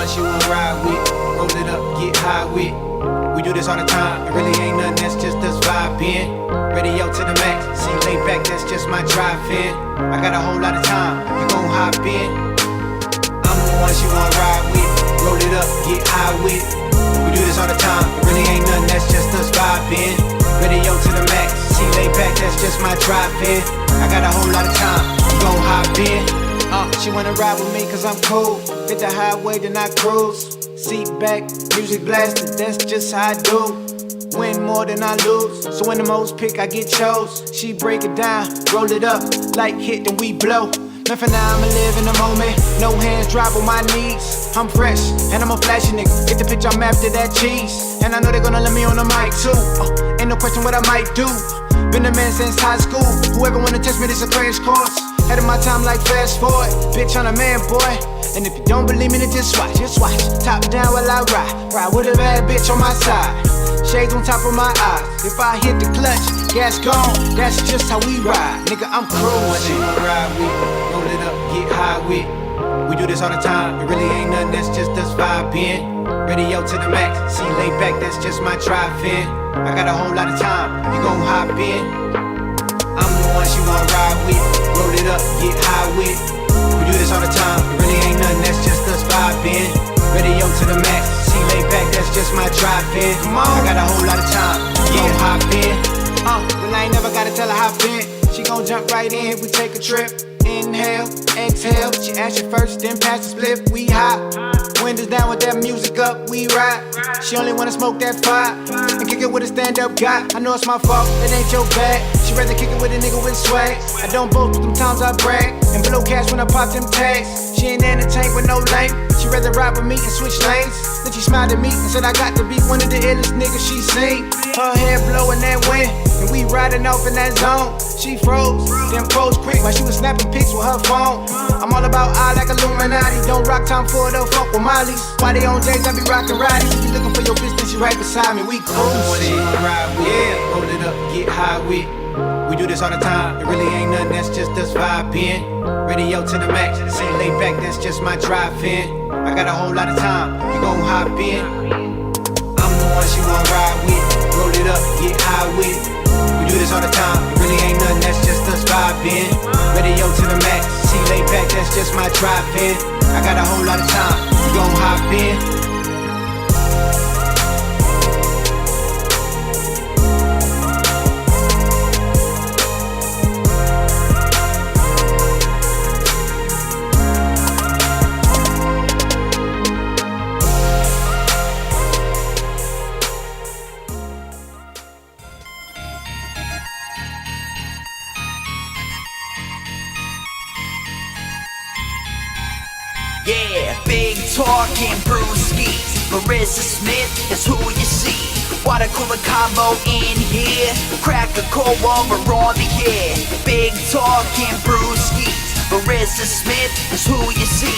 ones you won't ride with. Roll it up, get high with. We do this all the time, it really ain't nothing, that's just us vibing. Radio to the max, see lay back, that's just my drive-in. I got a whole lot of time, you gon' hop in. I'm the ones you won't ride with. Roll it up, get high with. We do this all the time, it really ain't nothing, that's just us vibing. Radio to the max, see lay back, that's just my drive-in. I got a whole lot of time, you gon' hop in. She wanna ride with me cause I'm cool. Hit the highway, then I cruise. Seat back, music blasted, that's just how I do. Win more than I lose, so when the most pick, I get chose. She break it down, roll it up, like hit, then we blow. Man, for now, I'ma live in the moment. No hands drop on my knees. I'm fresh, and I'm a flashy nigga. Get the picture, I'm after that cheese. And I know they gonna let me on the mic too. Ain't no question what I might do. Been a man since high school. Whoever wanna test me, this a crash course. Head of my time like fast forward. Bitch, I'm a man, boy. And if you don't believe me, then just watch. Top down while I ride. Ride with a bad bitch on my side. Shades on top of my eyes. If I hit the clutch, gas gone. That's just how we ride. Nigga, I'm cruising. Ride with, roll it up, get high with. We do this all the time. It really ain't nothing, that's just us vibing. Radio to the max, see lay back, that's just my drive-in. I got a whole lot of time, you gon' hop in. I'm the ones you wanna ride with. Roll it up, get high with. We do this all the time, it really ain't nothing, that's just us vibing. Radio to the max, see lay back, that's just my drive-in. Come on, I got a whole lot of time, you gon' hop in. Well I ain't never gotta tell her hop in. She gon' jump right in if we take a trip. Inhale, exhale, she asked you first, then pass the split, we hot. Windows down with that music up, we ride. She only wanna smoke that fire and kick it with a stand-up guy. I know it's my fault, it ain't your bag. She rather kick it with a nigga with swag. I don't boast, sometimes I brag and blow cash when I pop them tags. She ain't in the tank with no lane. She rather ride with me and switch lanes. Then she smiled at me and said I got to be one of the illest niggas she seen. Her hair blowing that wind and we riding off in that zone. She froze, then froze quick while she was snapping pics with her phone. I'm all about I like Illuminati. Don't rock time for the funk with Molly's. Why they on J's, I be rockin' Roddy's. If you looking for your bitch, then she right beside me. We cruising. Yeah, roll it up, get high with. We do this all the time, it really ain't nothing, that's just us vibing. Radio to the max, see lay back, that's just my drive-in. I got a whole lot of time, you gon' hop in. I'm the ones you wanna ride with. Roll it up, get high with. We do this all the time, it really ain't nothing, that's just us vibing. Radio to the max, see lay back, that's just my drive-in. I got a whole lot of time, you gon' hop in. Yeah, big talking Brewskies. Marissa Smith is who you see. Water cooler combo in here. Crack a cold one, we're on the air. Big talking Brewskies. Marissa Smith is who you see.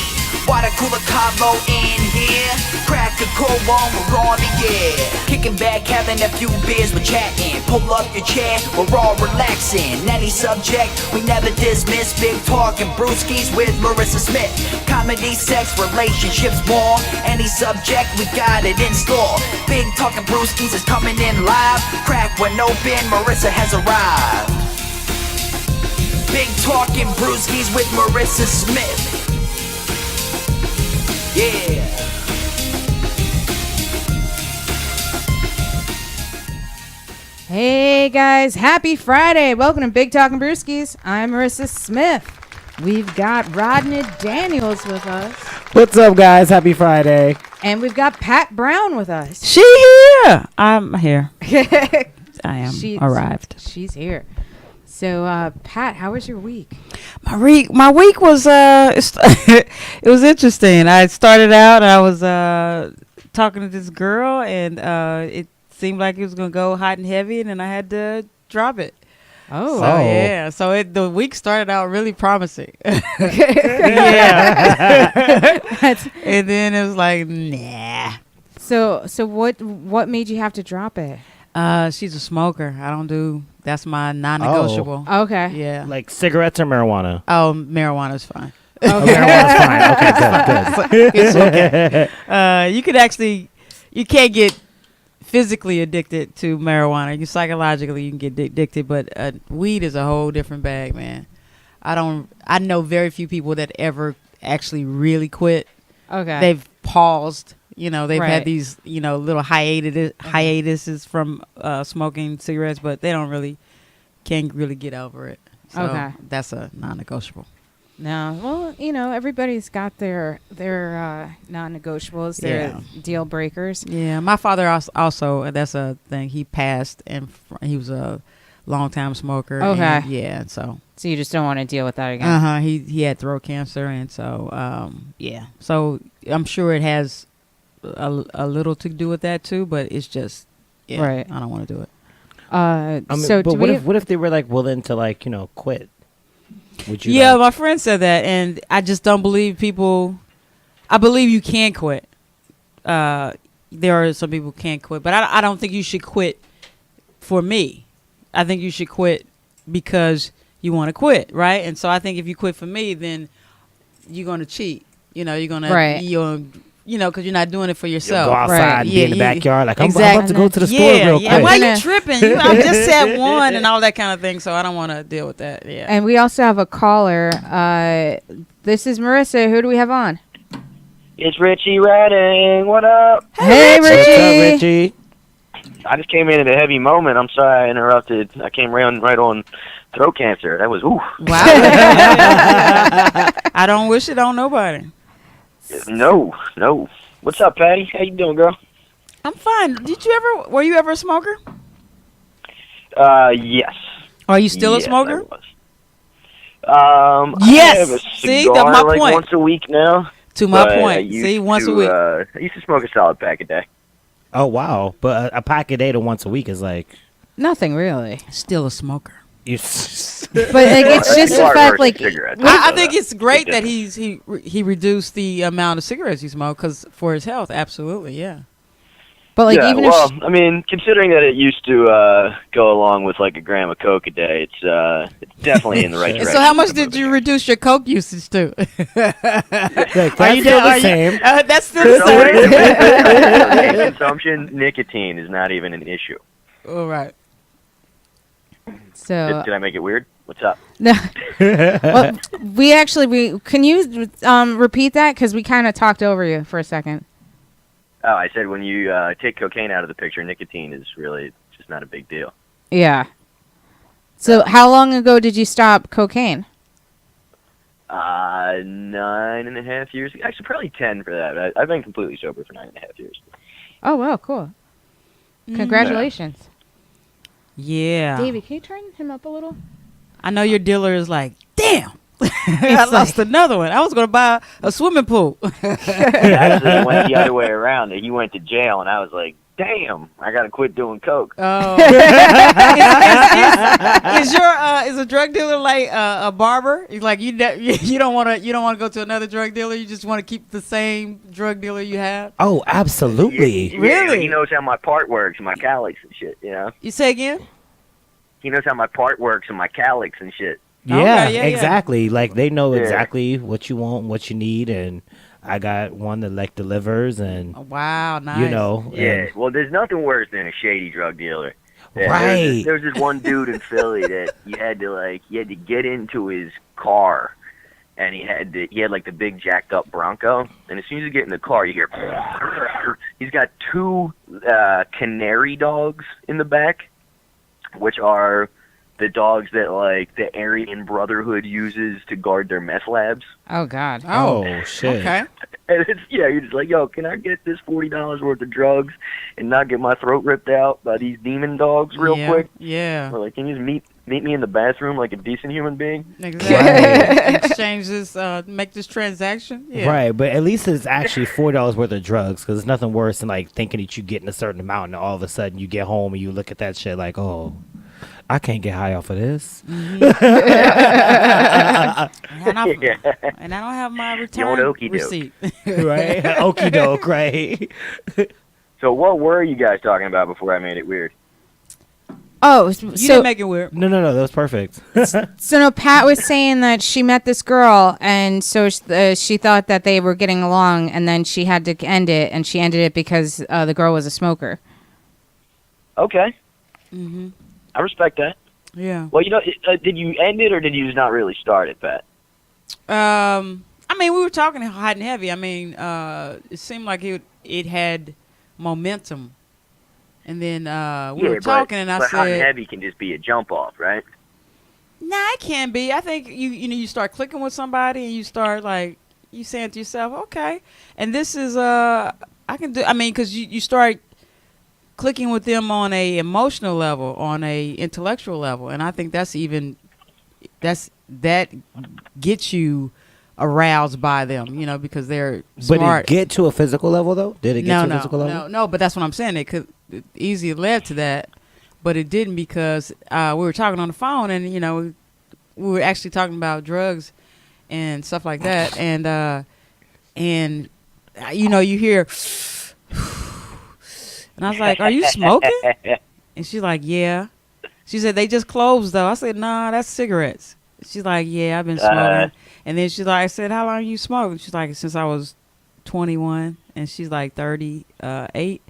Water cooler combo in here. Crack a cold one, we're on the air. Kicking back, having a few beers, we're chatting. Pull up your chair, we're all relaxing. Any subject, we never dismiss. Big talking Brewskies with Marissa Smith. Comedy, sex, relationships, more. Any subject, we got it in store. Big talking Brewskies is coming in live. Crack one open, Marissa has arrived. Big talking Brewskies with Marissa Smith. Yeah. Hey guys, happy Friday. Welcome to Big Talkin' Brewskies. I'm Marissa Smith. We've got Rodney Daniels with us. What's up, guys? Happy Friday. And we've got Pat Brown with us. She here. I'm here. I am arrived. She's here. So, Pat, how was your week? My week was it was interesting. I started out. I was talking to this girl, and it seemed like it was gonna go hot and heavy, and then I had to drop it. Oh, yeah. So the week started out really promising. Yeah. And then it was like, nah. So what made you have to drop it? She's a smoker. I don't do. That's my non-negotiable. Okay. Yeah. Like cigarettes or marijuana? Oh, marijuana's fine. Marijuana's fine. Okay, good. It's okay. You can't get physically addicted to marijuana. You psychologically you can get addicted, but weed is a whole different bag, man. I know very few people that ever actually really quit. Okay. They've paused. They've Right. had these, little hiatuses from smoking cigarettes, but they can't really get over it. So Okay. that's a non-negotiable. No, well, everybody's got their non-negotiables, their deal breakers. Yeah, my father also that's a thing. He passed, and he was a long-time smoker. Okay. And yeah, so So you just don't want to deal with that again. He had throat cancer, and so yeah. So I'm sure it has a little to do with that too, but it's just Right. I don't want to do it. So but do what if they were like willing to quit? Would you? Yeah, my friend said that, and I just don't believe people. I believe you can quit. There are some people who can't quit, but I don't think you should quit for me. I think you should quit because you want to quit, right? And so I think if you quit for me, then you're going to cheat. You're going to, Right. because you're not doing it for You'll yourself. go outside Right. and be in the backyard like, I'm about to go to the store Yeah, real yeah. quick. Why Yeah. you tripping? I just said one and all that kind of thing, so I don't want to deal with that. Yeah. And we also have a caller. This is Marissa. Who do we have on? It's Richie Redding. What up? Hey, What's up, Richie. Richie? I just came in at a heavy moment. I'm sorry I interrupted. I came right on throat cancer. That was ooh. Wow. I don't wish it on nobody. No. What's up, Patty? How you doing, girl? I'm fine. Were you ever a smoker? Yes. Are you still a Yes, smoker? I was. Yes. I have a See, cigar that's my like point. once a week now. To my but I point. used See, once to, a week. I used to smoke a solid pack a day. Oh wow! But a pack a day to once a week is like Nothing really. Still a smoker. you. But like, it's just the Cigar fact, versus like, cigarettes. I think it's Big great that difference. he reduced the amount of cigarettes he smoked because for his health, absolutely, yeah. but like yeah, even well, if I mean, considering that it used to go along with like a gram of coke a day, it's definitely in the right And direction. so, how much did you reduce your coke usage to? That's Are you still down- the same. That's still the So, same. cocaine consumption, nicotine is not even an issue. All right. so Did I make it weird? What's up? no. Well, we can you repeat that because we kind of talked over you for a second. Oh, I said when you take cocaine out of the picture, nicotine is really just not a big deal. Yeah. So how long ago did you stop cocaine? 9.5 years. Actually, probably 10 for that. I've been completely sober for 9.5 years. Oh wow, cool. Congratulations. Yeah. David, can you turn him up a little? I know your dealer is like, damn. I lost another one. I was going to buy a swimming pool. Actually, it went the other way around. He went to jail, and I was like, damn, I got to quit doing coke. Oh. Is a drug dealer like a barber? He's like you don't want to go to another drug dealer. You just want to keep the same drug dealer you have. Oh, absolutely. Yeah, Really? he knows how my part works and my calyx and shit, you know? You say again? He knows how my part works and my calyx and shit. Yeah, Okay, yeah. exactly. Like they know Yeah. exactly what you want, what you need, and I got one that like delivers, and Oh, wow, nice. you know, Yeah, and- well, there's nothing worse than a shady drug dealer. Yeah, Right. There was this one dude in Philly that you had to get into his car, and he had like the big jacked up Bronco, and as soon as you get in the car, you hear he's got two canary dogs in the back, which are the dogs that like the Aryan Brotherhood uses to guard their meth labs. Oh God. oh shit. Okay. And it's you're just like, yo, can I get this $40 worth of drugs and not get my throat ripped out by these demon dogs real Yeah, quick? Yeah. Or like, can you just meet me in the bathroom like a decent human being? Exactly. Exchange this, make this transaction. Yeah. Right, but at least it's actually $4 worth of drugs, because it's nothing worse than like thinking that you getting a certain amount, and all of a sudden you get home and you look at that shit like, oh, I can't get high off of this. And I don't have my return okey-doke. receipt. Right, okie doke, right? So what were you guys talking about before I made it weird? Oh, You so didn't make it weird. No, that was perfect. so no. Pat was saying that she met this girl, and so she thought that they were getting along, and then she had to end it, and she ended it because the girl was a smoker. Okay. Mm-hmm. I respect that. Yeah. Well, did you end it or did you just not really start it, Pat? I mean, we were talking hot and heavy. I mean, it seemed like it had momentum. And then we were talking, and I but hot and said, heavy can just be a jump off, right? "Nah, it can be. I think you start clicking with somebody, and you start like you saying to yourself, okay, and this is I can do. I mean, because you start clicking with them on a emotional level, on a intellectual level, and I think that gets you aroused by them, because they're But smart. it get to a physical level though? Did it get to a physical level? No, but that's what I'm saying. It easily led to that, but it didn't because we were talking on the phone, and we were actually talking about drugs and stuff like that, and you hear, and I was like, "Are you smoking?" And she's like, "Yeah." She said, "They just closed though." I said, "Nah, that's cigarettes." She's like, "Yeah, I've been smoking." And then she's like, I said, "How long you smoking?" She's like, "Since I was 21." And she's like 38.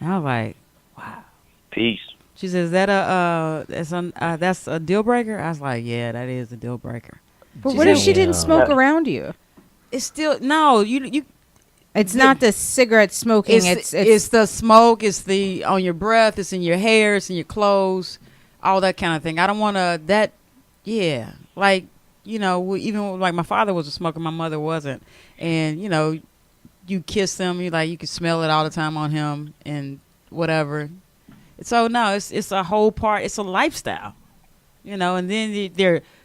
And I was like, wow. Peace. She says, that's a deal breaker? I was like, yeah, that is a deal breaker. But She what if said, she didn't smoke around you? It's still, no, you. It's not the cigarette smoking. It's the smoke. It's the on your breath. It's in your hair. It's in your clothes. All that kind of thing. I don't want to. That, yeah, like even like my father was a smoker, my mother wasn't, and you kiss them. You can smell it all the time on him and whatever. So no, it's a whole part. It's a lifestyle, And then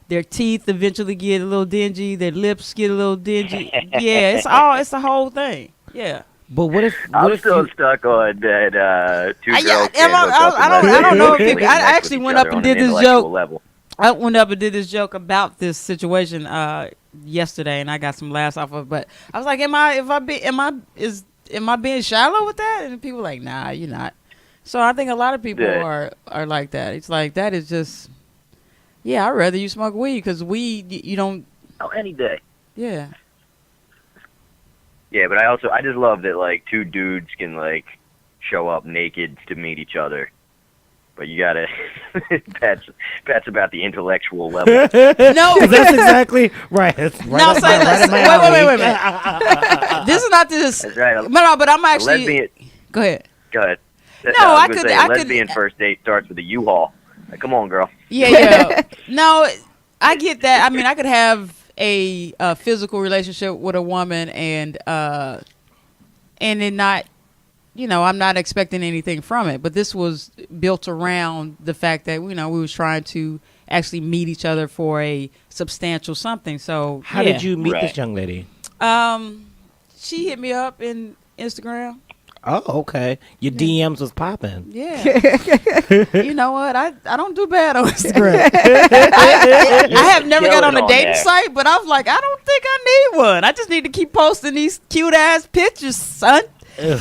their teeth eventually get a little dingy. Their lips get a little dingy. Yeah, it's a whole thing. Yeah. But what if I'm still stuck on that two girls yeah, can't hook up I don't know if unless they I connect actually with went each up other and on an did this intellectual joke. level. I went up and did this joke about this situation yesterday, and I got some laughs off of it. But I was like, "Am I being shallow with that?" And people were like, "Nah, you're not." So I think a lot of people are like that. It's like that is just, yeah. I'd rather you smoke weed because weed you don't. Oh, any day. Yeah. Yeah, but I just love that like two dudes can like show up naked to meet each other. But you gotta, that's about the intellectual level. No, that's exactly right. That's right. No, up say my- right up my wait, alley. this is not this. That's right. But I'm actually. Lesbian. Go ahead. Go ahead. No, I I was could- gonna say, I could- lesbian first date starts with a U-Haul. Like, come on, girl. Yeah. No, I get that. I mean, I could have a physical relationship with a woman and it not, I'm not expecting anything from it. But this was built around the fact that we was trying to actually meet each other for a substantial something. So How did you meet this young lady? She hit me up in Instagram. Oh, okay. Your DMs was popping. Yeah. You know what? I don't do bad on Instagram. I have never got on a dating site, but I was like, I don't think I need one. I just need to keep posting these cute ass pictures, son. So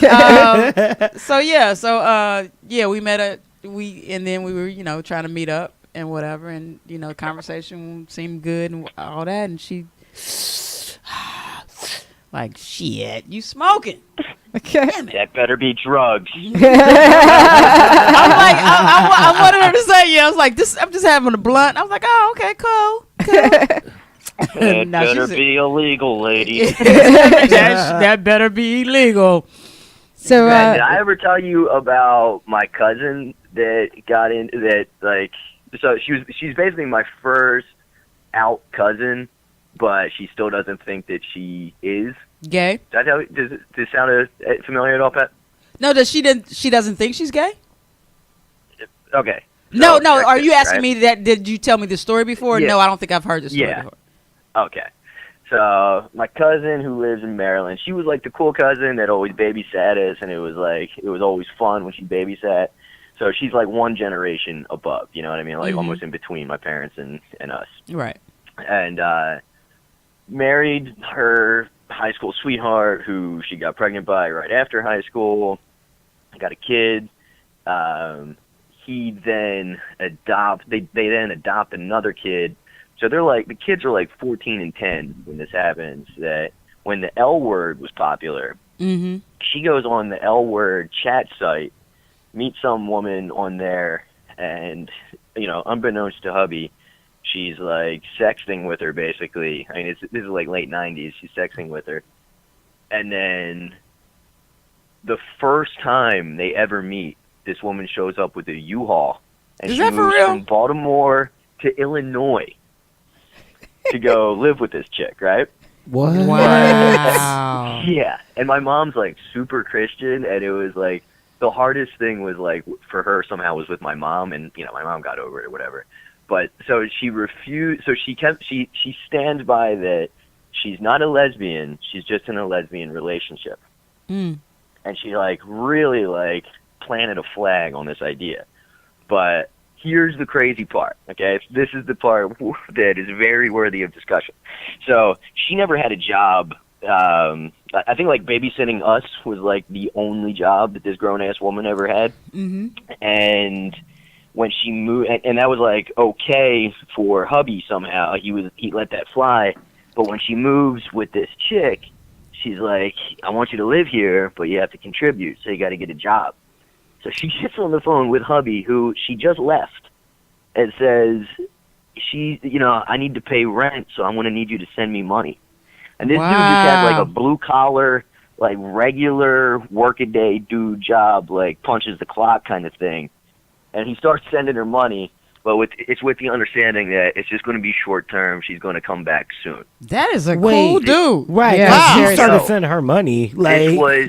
we met and then we were, trying to meet up and whatever, and conversation seemed good and all that, and she like, shit, you smoking. Okay. That better be drugs. I'm like, I wanted her to say, yeah. I was like, I'm just having a blunt. I was like, oh, okay, cool. That Now better she's- be illegal, lady. that better be illegal. So, Did I ever tell you about my cousin that got into that? Like, so she's basically my first out cousin, but she still doesn't think that she is. Gay? Does this sound familiar at all, Pat? No, she doesn't think she's gay? Okay. No. So, Are you asking right? me that? Did you tell me the story before? Yeah. No, I don't think I've heard the story before. Okay. So my cousin who lives in Maryland, she was like the cool cousin that always babysat us, and it was always fun when she babysat. So she's like one generation above, you know what I mean? Like almost in between my parents and us. Right. And married her high school sweetheart who she got pregnant by right after high school. Got a kid. he then they then adopt another kid. So they're like, the kids are like 14 and 10 when this happens. That when the L Word was popular, she goes on the L Word chat site, meets some woman on there, and unbeknownst to hubby, she's like sexting with her basically. I mean, this is like late 90s. She's sexting with her, and then the first time they ever meet, this woman shows up with a U-Haul, and Is she that for moves real? from Baltimore to Illinois to go live with this chick, right? What? Wow. Yeah, and my mom's like super Christian, and it was like the hardest thing was like for her somehow was with my mom, and my mom got over it or whatever. But so she refused. So she stands by that she's not a lesbian. She's just in a lesbian relationship, and she like really like planted a flag on this idea. But here's the crazy part, okay? This is the part that is very worthy of discussion. So she never had a job. I think like babysitting us was like the only job that this grown-ass woman ever had. And when she moved, and that was like okay for hubby somehow. He let that fly. But when she moves with this chick, she's like, I want you to live here, but you have to contribute, so you got to get a job. So she gets on the phone with hubby, who she just left, and says, I need to pay rent, so I'm going to need you to send me money. And this dude just had like a blue collar, like regular workaday dude job, like punches the clock kind of thing. And he starts sending her money, but it's with the understanding that it's just going to be short term. She's going to come back soon. That is a cool dude. Right. Yeah, Wow. She seriously. started sending her money. Like, This was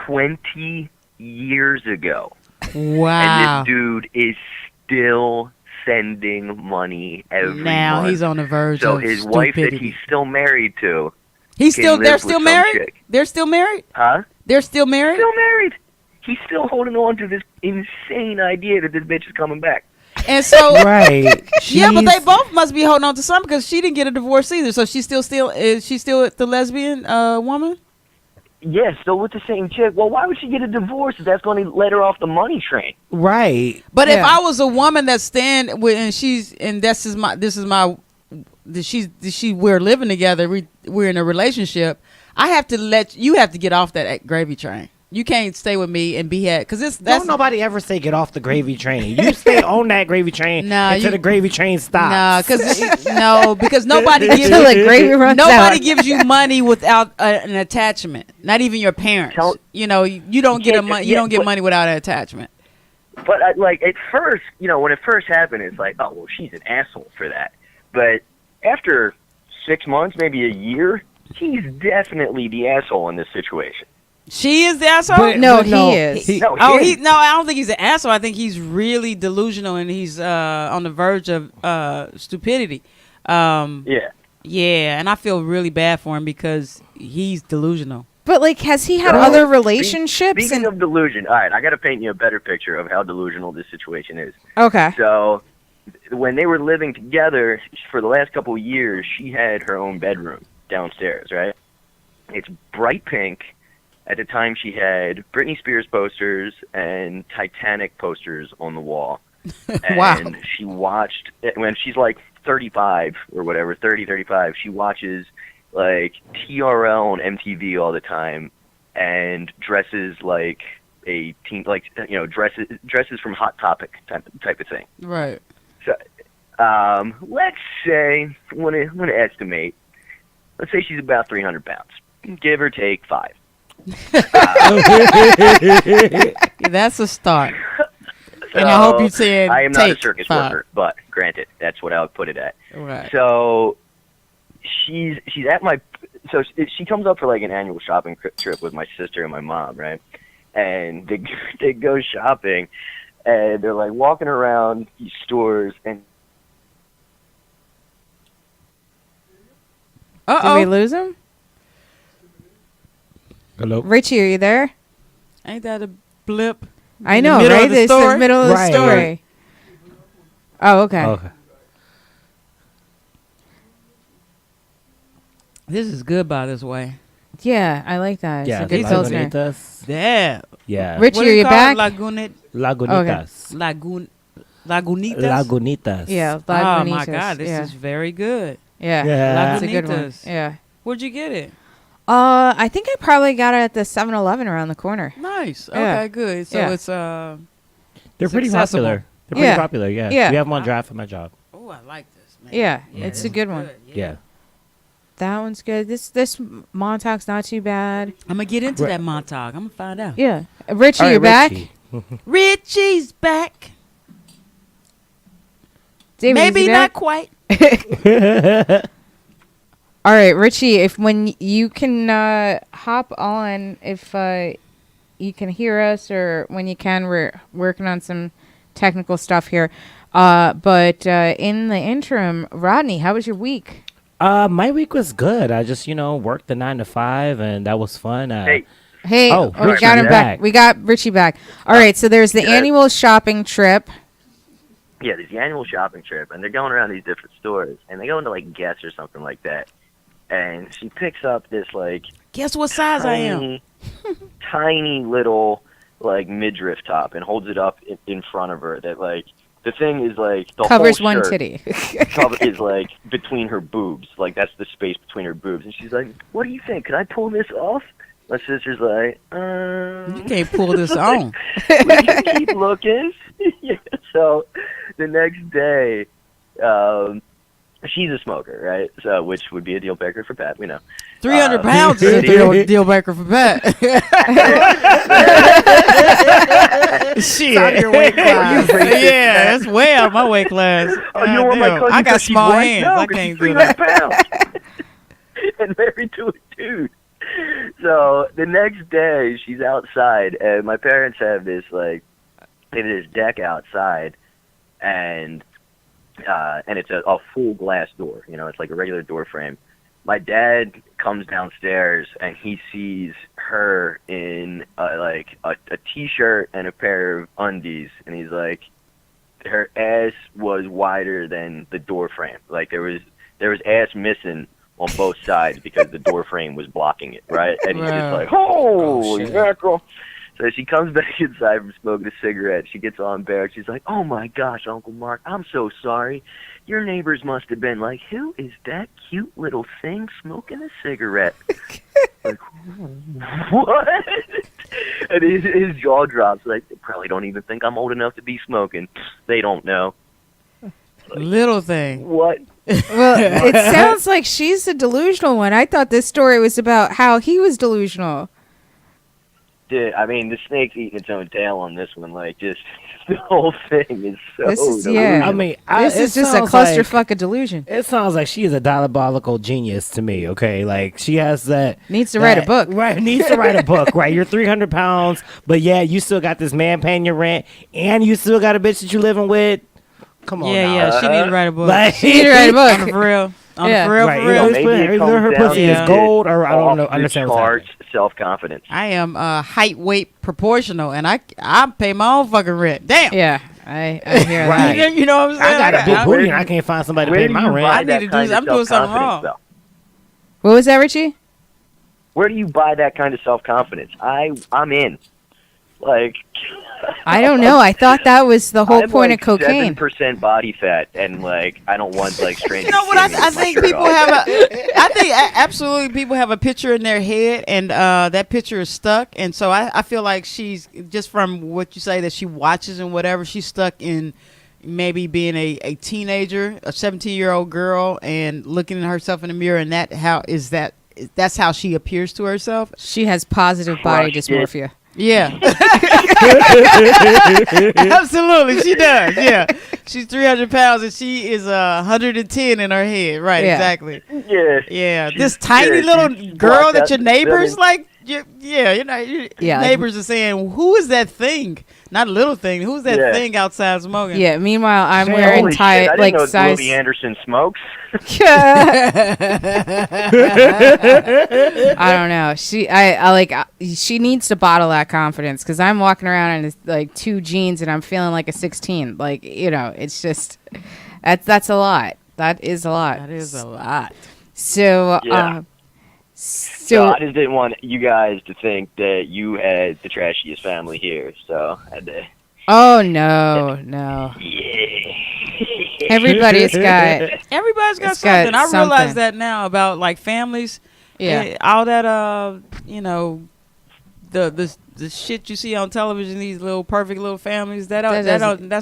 20 years ago. Wow. And this dude is still sending money every Now month. he's on the verge So of his wife that stupidity. he's still married to, They're still with some married? chick. They're still married? huh? They're still married? Still married. He's still holding on to this insane idea that this bitch is coming back. And so right. yeah, but they She's- both must be holding on to something because she didn't get a divorce either. So is she still the lesbian woman? Yeah, still with the same chick. Well, why would she get a divorce if that's going to let her off the money train? Right. But if Yeah. I was a woman that stand with we're living together, we're in a relationship, you have to get off that gravy train. You can't stay with me and be because that's Don't nobody ever say get off the gravy train. You stay on that gravy train Nah, until the gravy train stops. because nobody gives Until the gravy runs nobody out. gives you money without an attachment. Not even your parents. You don't get money without an attachment. But like at first, when it first happened, it's like, oh well, she's an asshole for that. But after 6 months, maybe a year, he's definitely the asshole in this situation. She is the asshole. But- No, but he is. No, I don't think he's an asshole. I think he's really delusional and he's on the verge of stupidity. Yeah. Yeah, and I feel really bad for him because he's delusional. But like, has he had So, other relationships? Speaking of delusion, all right, I got to paint you a better picture of how delusional this situation is. Okay. So, when they were living together for the last couple of years, she had her own bedroom downstairs, right? It's bright pink. At the time, she had Britney Spears posters and Titanic posters on the wall. And Wow. she watched, when she's like 35 or whatever, 30, 35, she watches like TRL on MTV all the time and dresses like a teen, like, dresses from Hot Topic type of thing. Right. So, let's say, I'm gonna estimate. Let's say she's about 300 pounds, give or take 5. Yeah, that's a start. And I hope you said I am not a take circus 5. worker, but granted, that's what I would put it at. Right. So she's at my. So she comes up for like an annual shopping trip with my sister and my mom, right? And they go shopping, and they're like walking around these stores and. Did we lose him? Hello. Richie, are you there? Ain't that a blip? I In the know, middle right? of the It's the story? middle of the Right. story. Oh, okay. Okay. This is good by this way. Yeah, I like that. Yeah, It's a good Pilsner. Lagunitas. Yeah. Yeah. Richie, What are do you call back? it? Lagunitas. Lagunitas. Lagunitas. Yeah, Oh Lagunitas. my God, this yeah. is very good. Yeah, Yeah. that's a good one. Lagunitas. Yeah. Where'd you get it? I think I probably got it at the 7-Eleven around the corner. Nice. Yeah. Okay, good. So Yeah. it's They're It's pretty accessible. popular. They're pretty Yeah. popular, yeah. Yeah. We have them on draft at my job. Oh, I like this, man. Yeah, it's a good one. Good, Yeah. That one's good. This Montauk's not too bad. I'm gonna get into Right. that Montauk. I'm gonna find out. Yeah, Richie, All right, you're back. Richie. Richie's back. David, is Maybe he not back? quite. All right, Richie. If when you can hop on, if you can hear us, or when you can, we're working on some technical stuff here. But in the interim, Rodney, how was your week? My week was good. I just, worked the 9 to 5, and that was fun. Hey, Oh, we Richie, got him you're back. back. We got Richie back. All right, so there's the annual shopping trip. Yeah, there's the annual shopping trip, and they're going around these different stores, and they go into like Guess or something like that. And she picks up this like Guess what size I am? tiny little like midriff top and holds it up in front of her. That like the thing is like the Covers whole one shirt titty. is like between her boobs. Like that's the space between her boobs. And she's like, "What do you think? Can I pull this off?" My sister's like, You can't pull this on. we can keep looking. Yeah, so the next day, she's a smoker, right? So which would be a deal breaker for Pat, we know. 300 pounds is a deal breaker for Pat. Shit. Out of your weight class. Yeah, that's way out of my weight class. Oh, you know what my Goddamn. cousin I got said she's small white? hands. No, I 'cause can't she's do 300 that. pounds. And married to a dude. So the next day, she's outside, and my parents have this like they have this deck outside, and it's a full glass door. It's like a regular door frame. My dad comes downstairs and he sees her in like a t-shirt and a pair of undies, and he's like, her ass was wider than the door frame. Like there was ass missing on both sides because the door frame was blocking it, right? And he's just like, holy mackerel. So she comes back inside from smoking a cigarette. She gets all embarrassed. She's like, oh, my gosh, Uncle Mark, I'm so sorry. Your neighbors must have been like, who is that cute little thing smoking a cigarette? Like, what? And his jaw drops. Like, they probably don't even think I'm old enough to be smoking. They don't know. Little thing. What? Well, it sounds like she's the delusional one. I thought this story was about how he was delusional. Dude, I mean, the snake's eating its own tail on this one. Like, just the whole thing is so. This is delusional. I mean, This is just a clusterfuck of delusion. It sounds like she is a diabolical genius to me. Okay, like she has that Needs to write a book. Right, needs to write a book. Right, you're 300 pounds, but yeah, you still got this man paying your rent, and you still got a bitch that you living with. Come on, now. Yeah, she need to write a book. Like, She need to write a On the book. for real. On Yeah. the for real, right, for real. Maybe it either comes her down pussy to is gold, or I don't know. Understand what's happening. Self-confidence. I am height weight proportional, and I pay my own fucking rent. Damn. Yeah, I hear Right. that. You know what I'm saying? I got a big I- booty, and I can't find somebody to Where pay do my you rent. buy I need that to do kind I'm of doing something self-confidence, wrong. though? What was that, Richie? Where do you buy that kind of self-confidence? I'm in. Like, I don't know. I thought that was the whole I'm point like of cocaine. 7% body fat, and like I don't want like strange. You know what? I think people absolutely people have a picture in their head, and that picture is stuck. And so I feel like she's just from what you say that she watches and whatever, she's stuck in maybe being a teenager, a 17-year-old girl, and looking at herself in the mirror, and that's how she appears to herself. She has positive body Crushed it. dysmorphia. Yeah. Absolutely, she does. Yeah. She's 300 pounds and she is 110 in her head. Right, Yeah. exactly. Yeah. Yeah. She's- This tiny yeah, little she's girl blocked that out your the neighbors building. like, your Yeah, like- neighbors are saying, who is that thing? Not a little thing. Who's that Yeah. thing outside smoking? Yeah. Meanwhile, I'm Holy wearing shit, tight I didn't like know size. Louis Anderson smokes. I don't know. She needs to bottle that confidence because I'm walking around in like 2 jeans and I'm feeling like a 16. Like, it's just that's a lot. That is a lot. That is a lot. So, Yeah. So So I just didn't want you guys to think that you had the trashiest family here, so I had to. oh no. Yeah. Everybody's got Everybody's got It's got something. I something. realize that now about like families. yeah. All that the shit you see on television, these little perfect little families, that's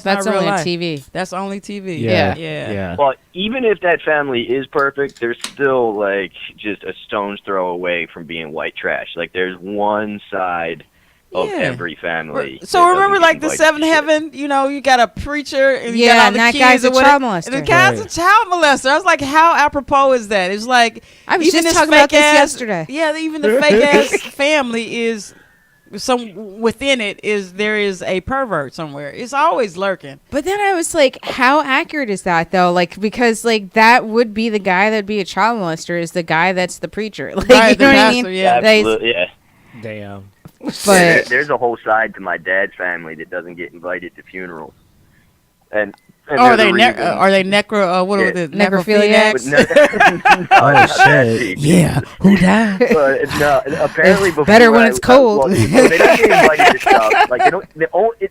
not real only life. TV. That's only TV. Yeah. Yeah. Well, even if that family is perfect, they're still like just a stone's throw away from being white trash. Like there's one side of Yeah. every family. So that remember, doesn't like get the invited seventh to shit. heaven, you got a preacher and you Yeah, got all and the that kids guy's a or whatever, child molester. and the guy's Right. a child molester. I was like, how apropos is that? It's like I was even just this talking about this fake-ass- yesterday. Yeah, even the fake ass family is within it there is a pervert somewhere. It's always lurking. But then I was like, how accurate is that though? Like because like that would be the guy that'd be a child molester is the guy that's the preacher. Like Right, you the know what I pastor, mean? yeah. That he's- Absolutely, yeah. Damn. But There's a whole side to my dad's family that doesn't get invited to funerals, and Are there's they a reason. are they necro? What Yeah. are the Necrophiliacs? But no, Oh not that shit. deep. Yeah. Who died? But no, apparently It's before better when it's cold. well, they don't get invited to stuff. Like they don't.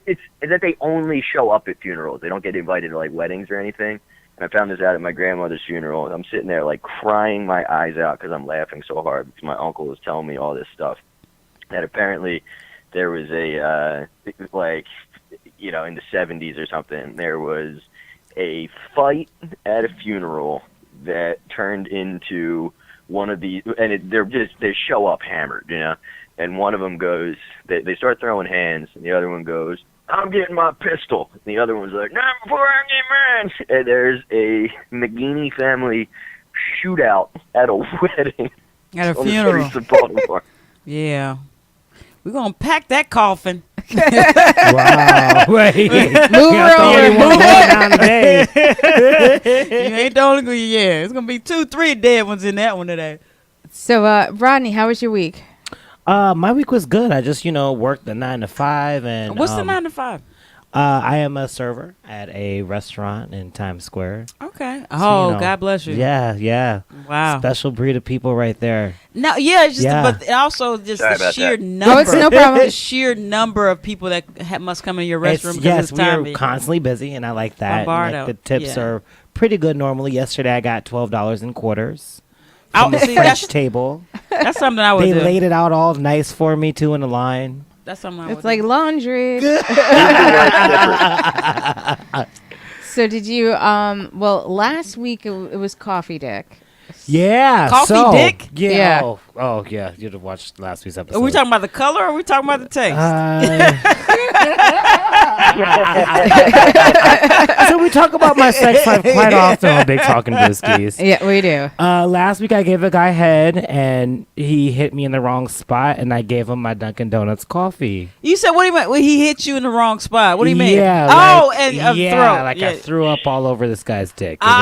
It's that they only show up at funerals. They don't get invited to like weddings or anything. And I found this out at my grandmother's funeral. I'm sitting there like crying my eyes out because I'm laughing so hard because my uncle was telling me all this stuff. That apparently there was a like in the 70s or something. There was a fight at a funeral that turned into one of these, and they show up hammered, and one of them goes, they start throwing hands, and the other one goes, I'm getting my pistol. And the other one's like, not before I get mine. And there's a McGeaney family shootout at a wedding At a on the funeral. streets of Baltimore. Yeah. We're gonna pack that coffin. Wow. Wait. Move her over. Move down today. You ain't the only. Yeah, it's gonna be 2-3 dead ones in that one today. so Rodney, how was your week? My week was good. I just, worked the 9 to 5 and What's the 9 to 5? I am a server at a restaurant in Times Square. Okay. Oh, you know, God bless you. Yeah. Wow. Special breed of people right there. No, yeah, it's just Yeah. but also just Sorry the about sheer that. number. No, it's no problem. The sheer number of people that must come in your restroom. because Yes, it's time. we're constantly busy, and I like that. And, Bombardo. the tips Yeah. are pretty good normally. Yesterday, I got $12 in quarters I, from the see, French that's, table. that's something I would They do. laid it out all nice for me, too, in the line. That's something I would It's like do. laundry. So did you last week it was Coffee Dick. Yeah. Coffee dick? Yeah. Yeah. Oh, yeah. You'd have watched last week's episode. Are we talking about the color or are we talking about the taste? So we talk about my sex life quite often on Big Talking Brewskies. Yeah, we do. Last week I gave a guy head and he hit me in the wrong spot and I gave him my Dunkin' Donuts coffee. You said, what do you mean? Well, he hit you in the wrong spot. What do you mean? Yeah. Oh, like, and yeah, throat. like Yeah. I threw up all over this guy's dick. It was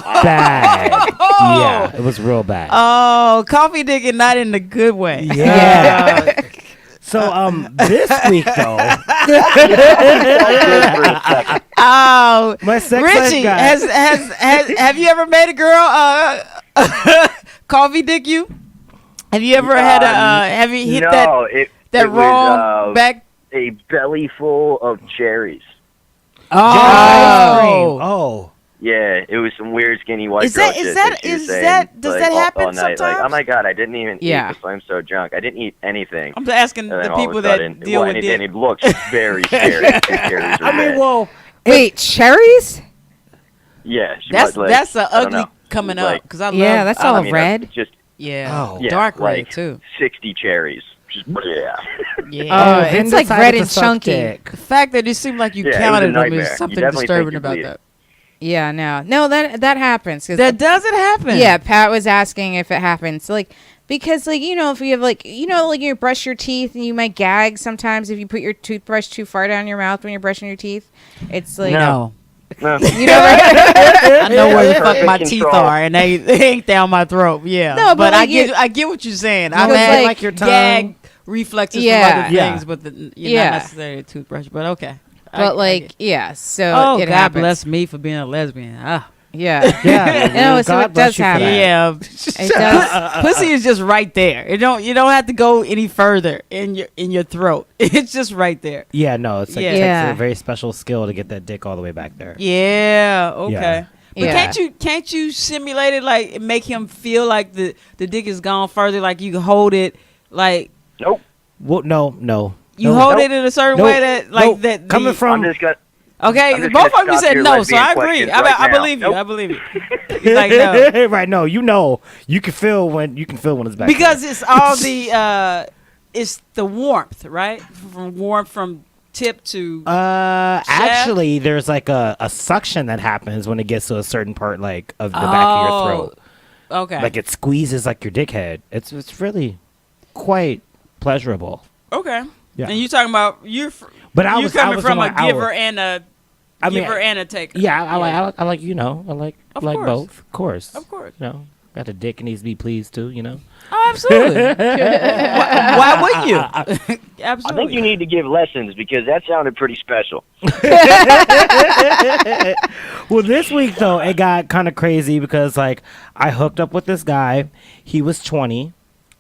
Ah. bad. Yeah, it was real bad. Oh, coffee dick and not in the good way. Yeah. So this week though, Oh, my sex Richie, life guy. have you ever made a girl coffee dick you? Have you ever had have you hit No, it wrong was, back? a belly full of cherries. Oh. Oh. Yeah, it was some weird skinny white Is girl that- is shit that- she was is saying, that- does that all happen night. Like, sometimes? oh my god, I didn't even Yeah. eat because I'm so drunk. I didn't eat anything. I'm just asking And then the all of a people sudden, that deal well, with and dick. it looks very scary. The cherries are I mean, red. well, Wait, cherries? Yeah, she That's was like, that's a I don't ugly know, coming like- up because I love. Yeah, that's all I mean, red. Just Yeah, Oh. yeah, dark red like too. 60 cherries. Just yeah. Yeah. Oh, Vin it's like decided red to and suck chunky. dick. The fact that it seemed like you Yeah, it was a counted them nightmare. is You something definitely think disturbing you're about bleeding. that. Yeah, no, that happens. 'Cause, That doesn't happen. yeah, Pat was asking if it happens. Like, because if you have like you brush your teeth and you might gag sometimes if you put your toothbrush too far down your mouth when you're brushing your teeth. It's like No. No. you know. Right? I know where the fuck Perfect my teeth control. are, and they ain't down my throat. Yeah, No, but I like get what you're saying. I've Because, had like, your tongue. gag reflexes Yeah. from other Yeah. things, but not Yeah. necessarily a toothbrush. But okay. But like, yeah. So oh, it God happens. bless me for being a lesbian. Ah, Yeah. Yeah. No, so God it bless does you for happen. that. Yeah, It does. pussy is just right there. You don't have to go any further in your throat. It's just right there. Yeah, no, it's like Yeah. it takes Yeah. a very special skill to get that dick all the way back there. Yeah. Okay. Yeah. But Yeah. can't you simulate it, like make him feel like the dick is gone further, like you can hold it, like Nope. Well, no. you No. hold Nope. it in a certain Nope. way that like Nope. that. Coming from I'm just gonna. Okay, I'm just both gonna of you stop said your no, so lesbian I agree. questions I right now. believe you. Nope. I believe you. He's like no, right, no, you can feel when it's back because there. it's all the it's the warmth, right? From tip to Actually, there's like a suction that happens when it gets to a certain part, like of the back of your throat. Okay. Like it squeezes like your dickhead. It's really quite pleasurable. Okay. Yeah. And you talking about But I you was coming I was from a on my giver hour. and a I mean, giver and a taker. Yeah, I like I like Of like course. both, of course. Of course. You know, got a dick and needs to be pleased too. You know. Oh, absolutely. why wouldn't you? I Absolutely. think you need to give lessons because that sounded pretty special. Well, this week though, it got kind of crazy because like I hooked up with this guy. He was 20,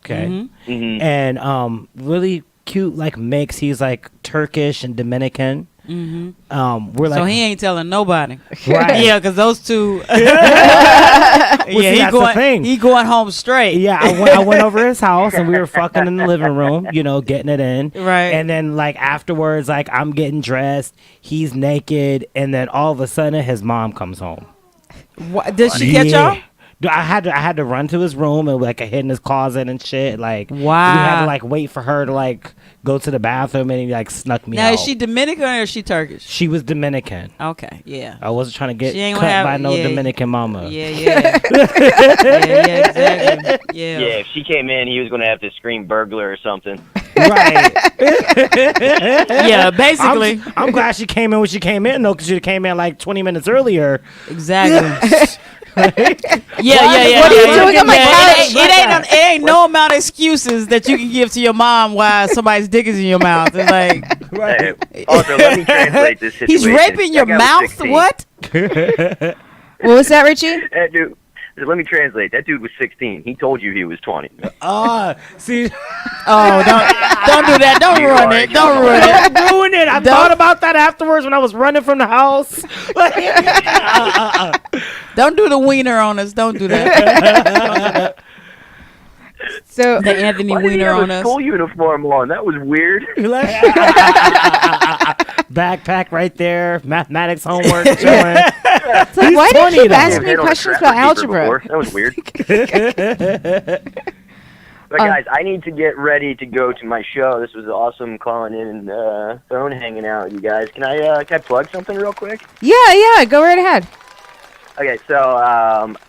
okay, Mm-hmm. and really cute like mix. He's like Turkish and Dominican. We're like So he ain't telling nobody. Right. Yeah, because those two. see, that's the thing. He going home straight. Yeah, I went over his house and we were fucking in the living room, you know, getting it in. Right. And then like afterwards, like I'm getting dressed, he's naked, and then all of a sudden his mom comes home. What, did she catch y'all? Dude, I had to run to his room and like I hid in his closet and shit. Like we had Wow. to like wait for her to like go to the bathroom and he like snuck me Now out. is she Dominican or is she Turkish? She was Dominican. Okay, yeah. I wasn't trying to get She ain't cut gonna have- by no yeah. Dominican mama. Yeah, yeah. yeah, exactly. Yeah, Yeah. if she came in, he was going to have to scream burglar or something. Right. Yeah, basically. I'm glad she came in when she came in though, because she came in like 20 minutes earlier. Exactly. Yeah. What are you doing on my couch? It ain't no amount of excuses that you can give to your mom while somebody's dick is in your mouth. It's like Hey, also, let me translate this situation. he's raping your That guy was mouth. 16. What? What was that, Richie? That dude, let me translate. That dude was 16. He told you he was 20. See, Oh, don't do that. Don't You ruin are- it. you Don't are- ruin it. don't ruin it. I thought about that afterwards when I was running from the house. Don't do the wiener on us. Don't do that. So The Anthony Why did he Wiener have on a us. school uniform on? That was weird. Backpack right there. Mathematics homework. Showing. it's like, why do 20 you keep though. asking me Hit on a questions trapper about keeper algebra? before. That was weird. But guys, I need to get ready to go to my show. This was awesome calling in and phone hanging out with you guys. Can I plug something real quick? Yeah, go right ahead. Okay, so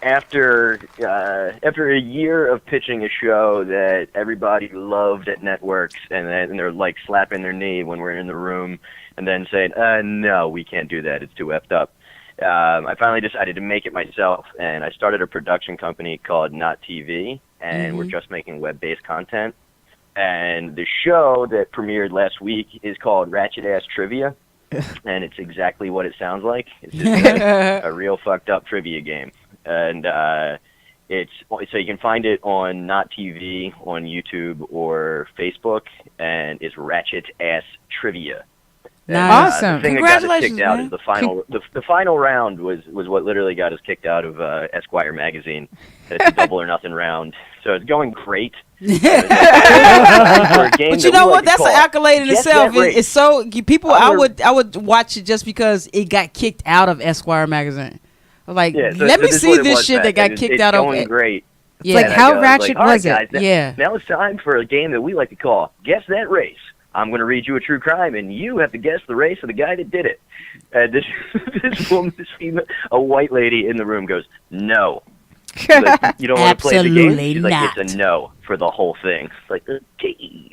after a year of pitching a show that everybody loved at networks, and they're like slapping their knee when we're in the room, and then saying, "No, we can't do that. It's too effed up." I finally decided to make it myself, and I started a production company called Not TV, and we're just making web-based content. And the show that premiered last week is called Ratchet Ass Trivia. And it's exactly what it sounds like. It's just a real fucked up trivia game. And it's so you can find it on Not TV, on YouTube, or Facebook, and it's Ratchet Ass Trivia. And, Nice. Awesome. The thing that got us Congratulations, kicked out man. is the final. The final round was what literally got us kicked out of Esquire magazine. It's a double or nothing round. So it's going great. But you know what? That's an accolade in itself. It's so people. I would watch it just because it got kicked out of Esquire magazine. Like, Yeah, so let me this is see what it this was, shit Matt. that got It's kicked out of. going great. Yeah. Like, And how I go, ratchet all right, was it? guys, Yeah. Now it's time for a game that we like to call Guess That Race. I'm going to read you a true crime, and you have to guess the race of the guy that did it. This woman, this female, a white lady in the room goes, "No." She's like, "You don't want to play the game?" Absolutely She's like, not. "It's a no for the whole thing." It's like, okay.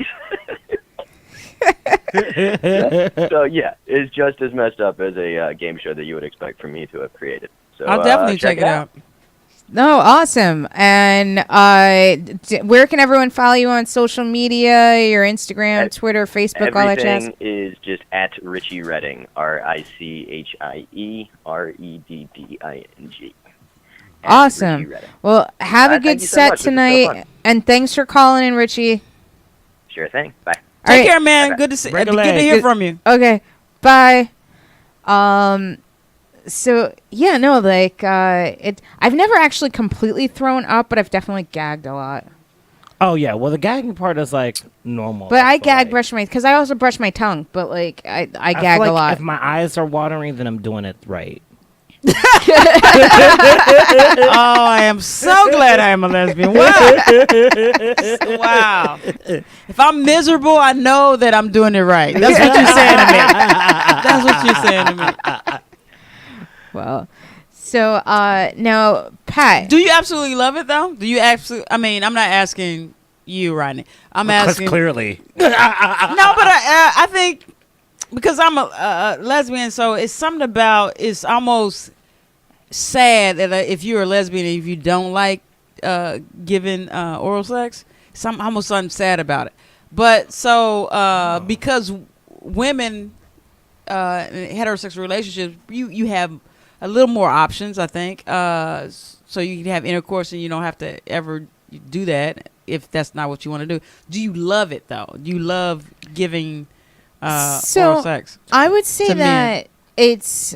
So yeah, it's just as messed up as a game show that you would expect for me to have created. So I'll definitely check it out. No, awesome. And where can everyone follow you on social media? Your Instagram, Twitter, Facebook, all that jazz? Everything is just at Richie Redding, RICHIE REDDING. And Awesome. Richie read it. Well, have a Thank good you so set much. This was so tonight, fun. and thanks for calling in, Richie. Sure thing. Bye. All Take right. care, man. Okay. Good to see. Break a Good to leg. hear from you. Okay, bye. So yeah, no, like I've never actually completely thrown up, but I've definitely gagged a lot. Oh yeah, well the gagging part is like normal. But I gag, like, brush my, because I also brush my tongue. But like I I gag feel like a lot. If my eyes are watering, then I'm doing it right. Oh, I am so glad I am a lesbian. Wow. Wow. If I'm miserable, I know that I'm doing it right. That's what you're saying to me. That's what you're saying to me. Well, so now Pat, Do you absolutely love it though? Do you absolutely? I mean, I'm not asking you, Rodney. I'm Because asking. clearly, No, but I think because I'm a lesbian, so it's something about it's almost sad that if you're a lesbian and if you don't like giving oral sex, almost something sad about it. But so because women in heterosexual relationships, you have a little more options, I think. So you can have intercourse and you don't have to ever do that if that's not what you want to do. Do you love it though? Do you love giving oral sex? I would say to that it's.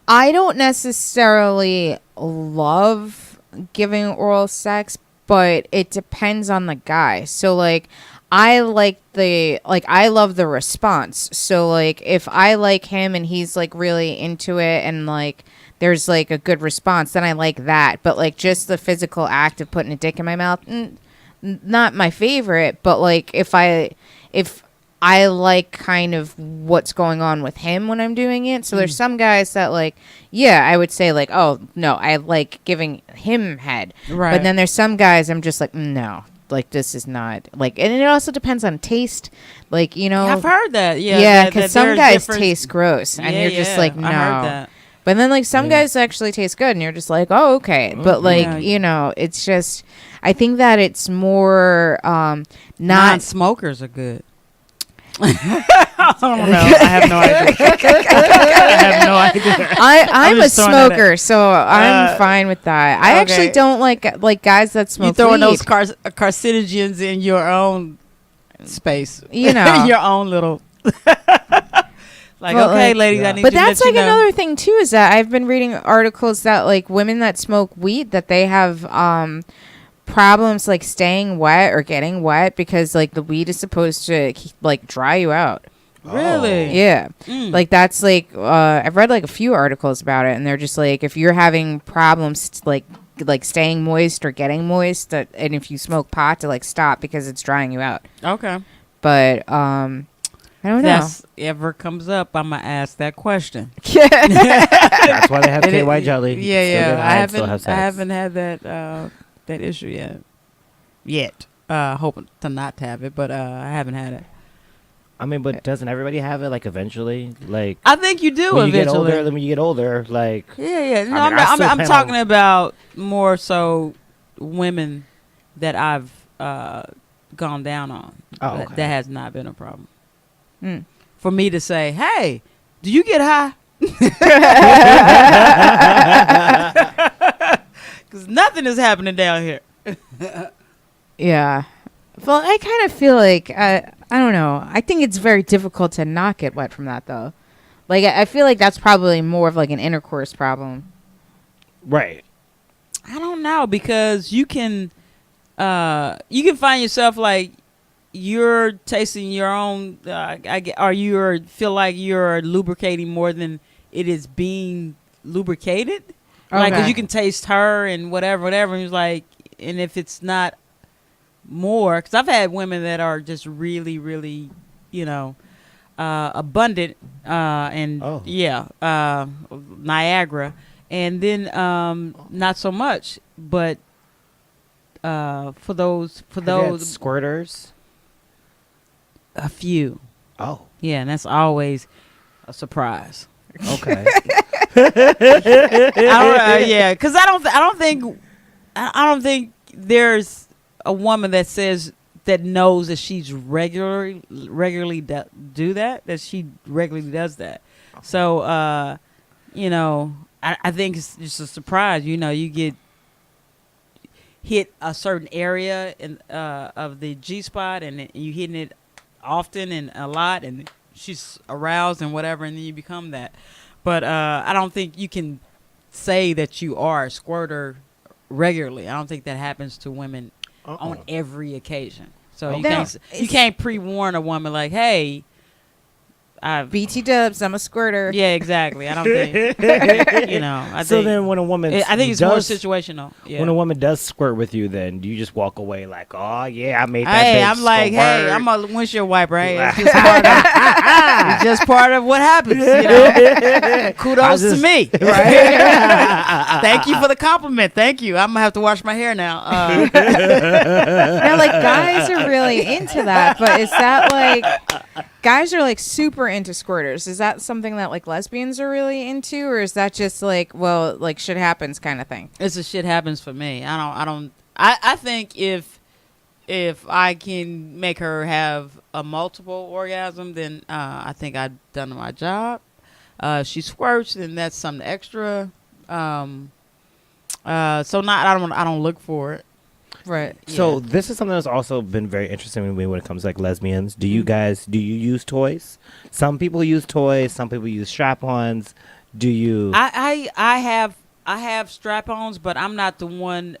I don't necessarily love giving oral sex, but it depends on the guy. So like I love the response. So like if I like him and he's like really into it and like there's like a good response, then I like that. But like just the physical act of putting a dick in my mouth, not my favorite. But like if I like kind of what's going on with him when I'm doing it. So there's some guys that like, yeah, I would say like, oh no, I like giving him head. Right. But then there's some guys I'm just like, no, like this is not like, and it also depends on taste. Like, you know, I've heard that. Yeah. yeah, that because some there's guys taste gross and Yeah, you're just yeah, like, no. I heard that. But then like some guys actually taste good and you're just like, oh, okay. But like, Yeah. you know, it's just, I think that it's more not Non-smokers are good. I don't know. I have no idea. I have no idea. I'm a just throwing that smoker, so I'm fine with that. I actually okay. don't like guys that smoke You throwing weed. those carcinogens in your own space. You know. your own little. Like, Well, okay, like- ladies, I need But to let that's you like know. another thing too, is that I've been reading articles that like women that smoke weed, that they have problems like staying wet or getting wet because like the weed is supposed to like dry you out. Really? Yeah. Mm. Like that's like I've read like a few articles about it, and they're just like if you're having problems like staying moist or getting moist, and if you smoke pot, to like stop because it's drying you out. Okay. But I don't know. That's ever comes up, I'm gonna ask that question. that's why they have And it- KY jelly. Yeah, So yeah. that I still have haven't, sex. I haven't had that issue yet. Hoping to not have it, but I haven't had it. I mean, but doesn't everybody have it? Like eventually, like I think you do when you get eventually. older. Then when you get older, like Yeah. No, I I'm, mean, I not, still I'm plan talking on- about more so women that I've gone down on. Oh, That- okay. That has not been a problem. Mm. For me to say, hey, do you get high? Because nothing is happening down here. Yeah. Well, I kind of feel like I don't know. I think it's very difficult to not get wet from that though. Like I feel like that's probably more of like an intercourse problem. right. I don't know, because you can find yourself like you're tasting your own or you feel like you're lubricating more than it is being lubricated. Like, 'cause Okay. you can taste her and whatever, and it's like, and if it's not more, because I've had women that are just really, really, abundant, and Oh. Niagara, and then not so much, but for those Have you had squirters. a few, Oh, yeah, and that's always a surprise. okay. Because I don't think there's a woman that says that knows that she's regularly do that she regularly does that. So I think it's just a surprise. You know, you get hit a certain area of the G spot, and you hitting it often and a lot, and she's aroused and whatever, and then you become that. But I don't think you can say that you are a squirter regularly. I don't think that happens to women on every occasion. So you can't pre-warn a woman like, hey, BT dubs, I'm a squirter. yeah, exactly. I don't think, I So think, then when a woman I think it's more situational. Yeah. When a woman does squirt with you, then do you just walk away like, oh yeah, I made that Hey, bitch I'm like, hey, squirt. I'm a windshield wiper. Hey, it's just part of what happens. You know? Kudos to me. Right? Thank you for the compliment. Thank you. I'm gonna have to wash my hair now. Now, like, guys are really into that, but is that like guys are like super into squirters? Is that something that like lesbians are really into, or is that just like, well, like shit happens kind of thing? It's a shit happens for me. I think if I can make her have a multiple orgasm, then I think I've done my job. She squirts, then that's something extra. So I don't look for it. Right. So this is something that's also been very interesting to me when it comes to like lesbians. Do you guys do you use toys? Some people use toys. Some people use strap-ons. Do you? I have strap-ons, but I'm not the one.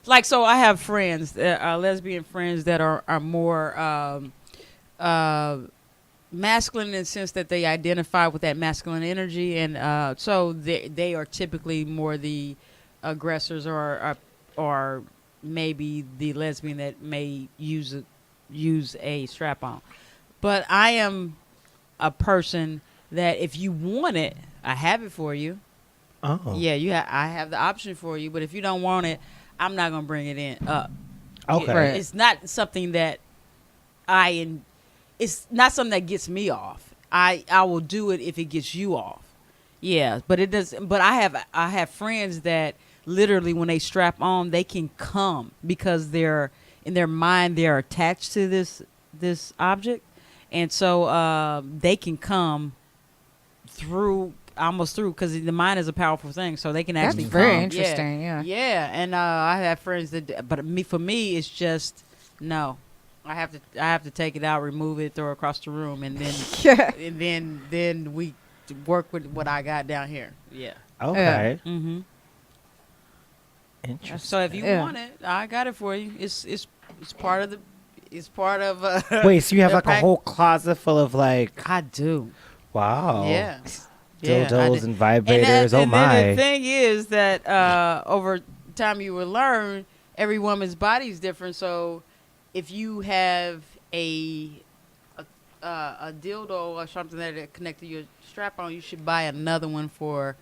Like, so I have friends, lesbian friends that are more masculine in the sense that they identify with that masculine energy, and so they are typically more the aggressors or maybe the lesbian that may use a strap-on. But I am a person that if you want it, I have it for you. Oh. Yeah, I have the option for you. But if you don't want it, I'm not gonna bring it in up. Okay. Right. It's not something that it's not something that gets me off. I will do it if it gets you off. Yeah, but it does. But I have friends that literally when they strap on, they can come because they're in their mind they're attached to this object, and so they can come almost through because the mind is a powerful thing. So they can That's actually very come. interesting. Yeah. Yeah, and I have friends that, but for me, it's just no. I have to take it out, remove it, throw it across the room, and then and then we work with what I got down here. Yeah. Okay. Mm-hmm. Interesting. So if you want it, I got it for you. It's part of the. It's part of. Wait, so you have the like a whole closet full of like? I do. Wow. Yeah. Dildos and vibrators. And my. then the thing is that over time you will learn every woman's body is different. So if you have a dildo or something that is connected to your strap on, you should buy another one for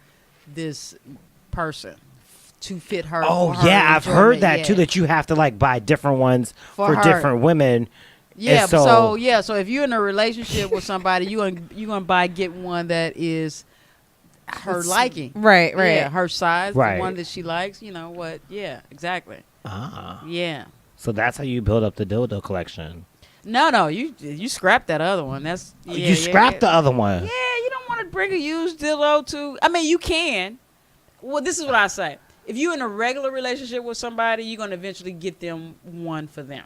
this person to fit her. Oh for her yeah, I've heard that enjoyment. too. That you have to like buy different ones for her. different women. Yeah, And so if you're in a relationship with somebody, you're gonna get one that is her liking. Right. Yeah, her size, Right. the one that she likes. You know what? Yeah, exactly. Ah. Yeah. So that's how you build up the dildo collection. No, you scrap that other one. That's You scrapped the other one. Yeah, you don't want to bring a used dildo to. I mean, you can. Well, this is what I say. If you're in a regular relationship with somebody, you're gonna eventually get them one for them.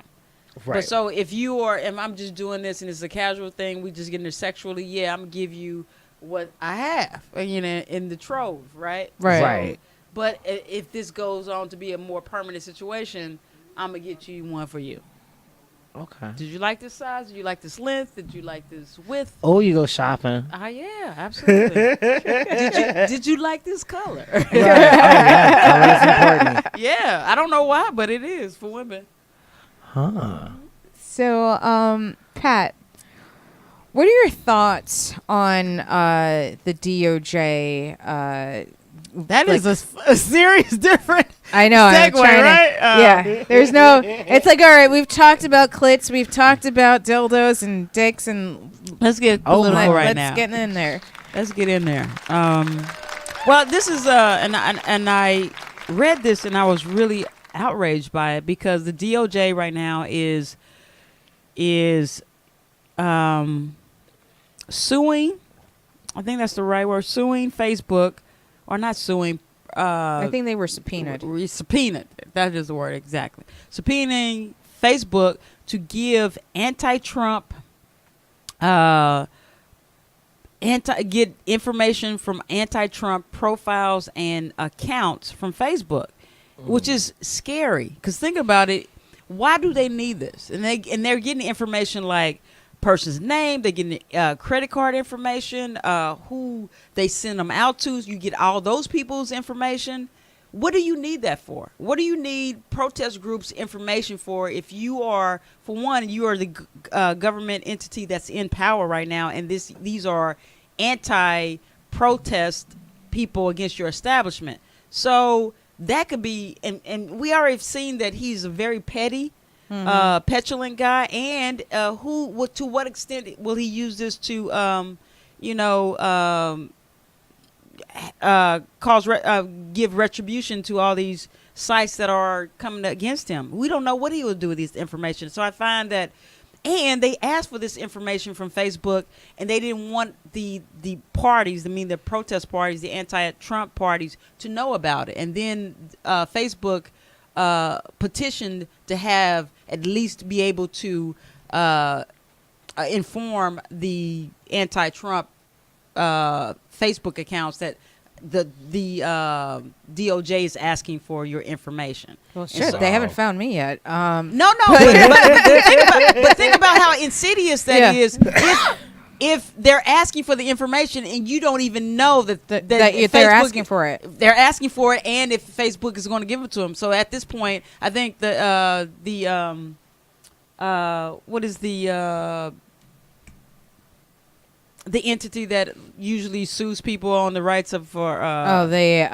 Right. But so if you are, and I'm just doing this and it's a casual thing, we just getting there sexually, yeah, I'm gonna give you what I have, in the trove, right? Right. Right. But if this goes on to be a more permanent situation, I'm gonna get you one for you. Okay. Did you like this size? Did you like this length? Did you like this width? Oh, you go shopping. Yeah, absolutely. did you like this color? Right. Oh yeah, color is important. Yeah, I don't know why, but it is for women. Huh. So, Pat, what are your thoughts on the DOJ? That is a serious different. I know. I'm segue, trying right? yeah. There's no. It's like, all right, we've talked about clits, we've talked about dildos and dicks, and Let's get political right let's now. get in there. Let's get in there. Well, this is and I read this and I was really outraged by it because the DOJ right now is suing. I think that's the right word. Suing Facebook or not suing. I think they were subpoenaed. Subpoenaed. That is the word exactly. Subpoenaing Facebook to give anti-Trump, get information from anti-Trump profiles and accounts from Facebook, which is scary. Because think about it. Why do they need this? And they're getting information like person's name. They're getting credit card information, who they send them out to. You get all those people's information. What do you need that for? What do you need protest groups information for if you are, for one, you are the government entity that's in power right now, and these are anti-protest people against your establishment. So that could be, and we already have seen that he's a very petty, petulant guy, and to what extent will he use this to, give retribution to all these sites that are coming against him? We don't know what he will do with this information. So I find that, and they asked for this information from Facebook, and they didn't want the parties, the protest parties, the anti-Trump parties, to know about it. And then Facebook petitioned to have at least be able to inform the anti-Trump Facebook accounts that the DOJ is asking for your information. Well, shit, they haven't found me yet. No, but think about how insidious that is. If they're asking for the information and you don't even know that they're asking for it, they're asking for it, and if Facebook is going to give it to them. So at this point, I think what is the entity that usually sues people on the rights of the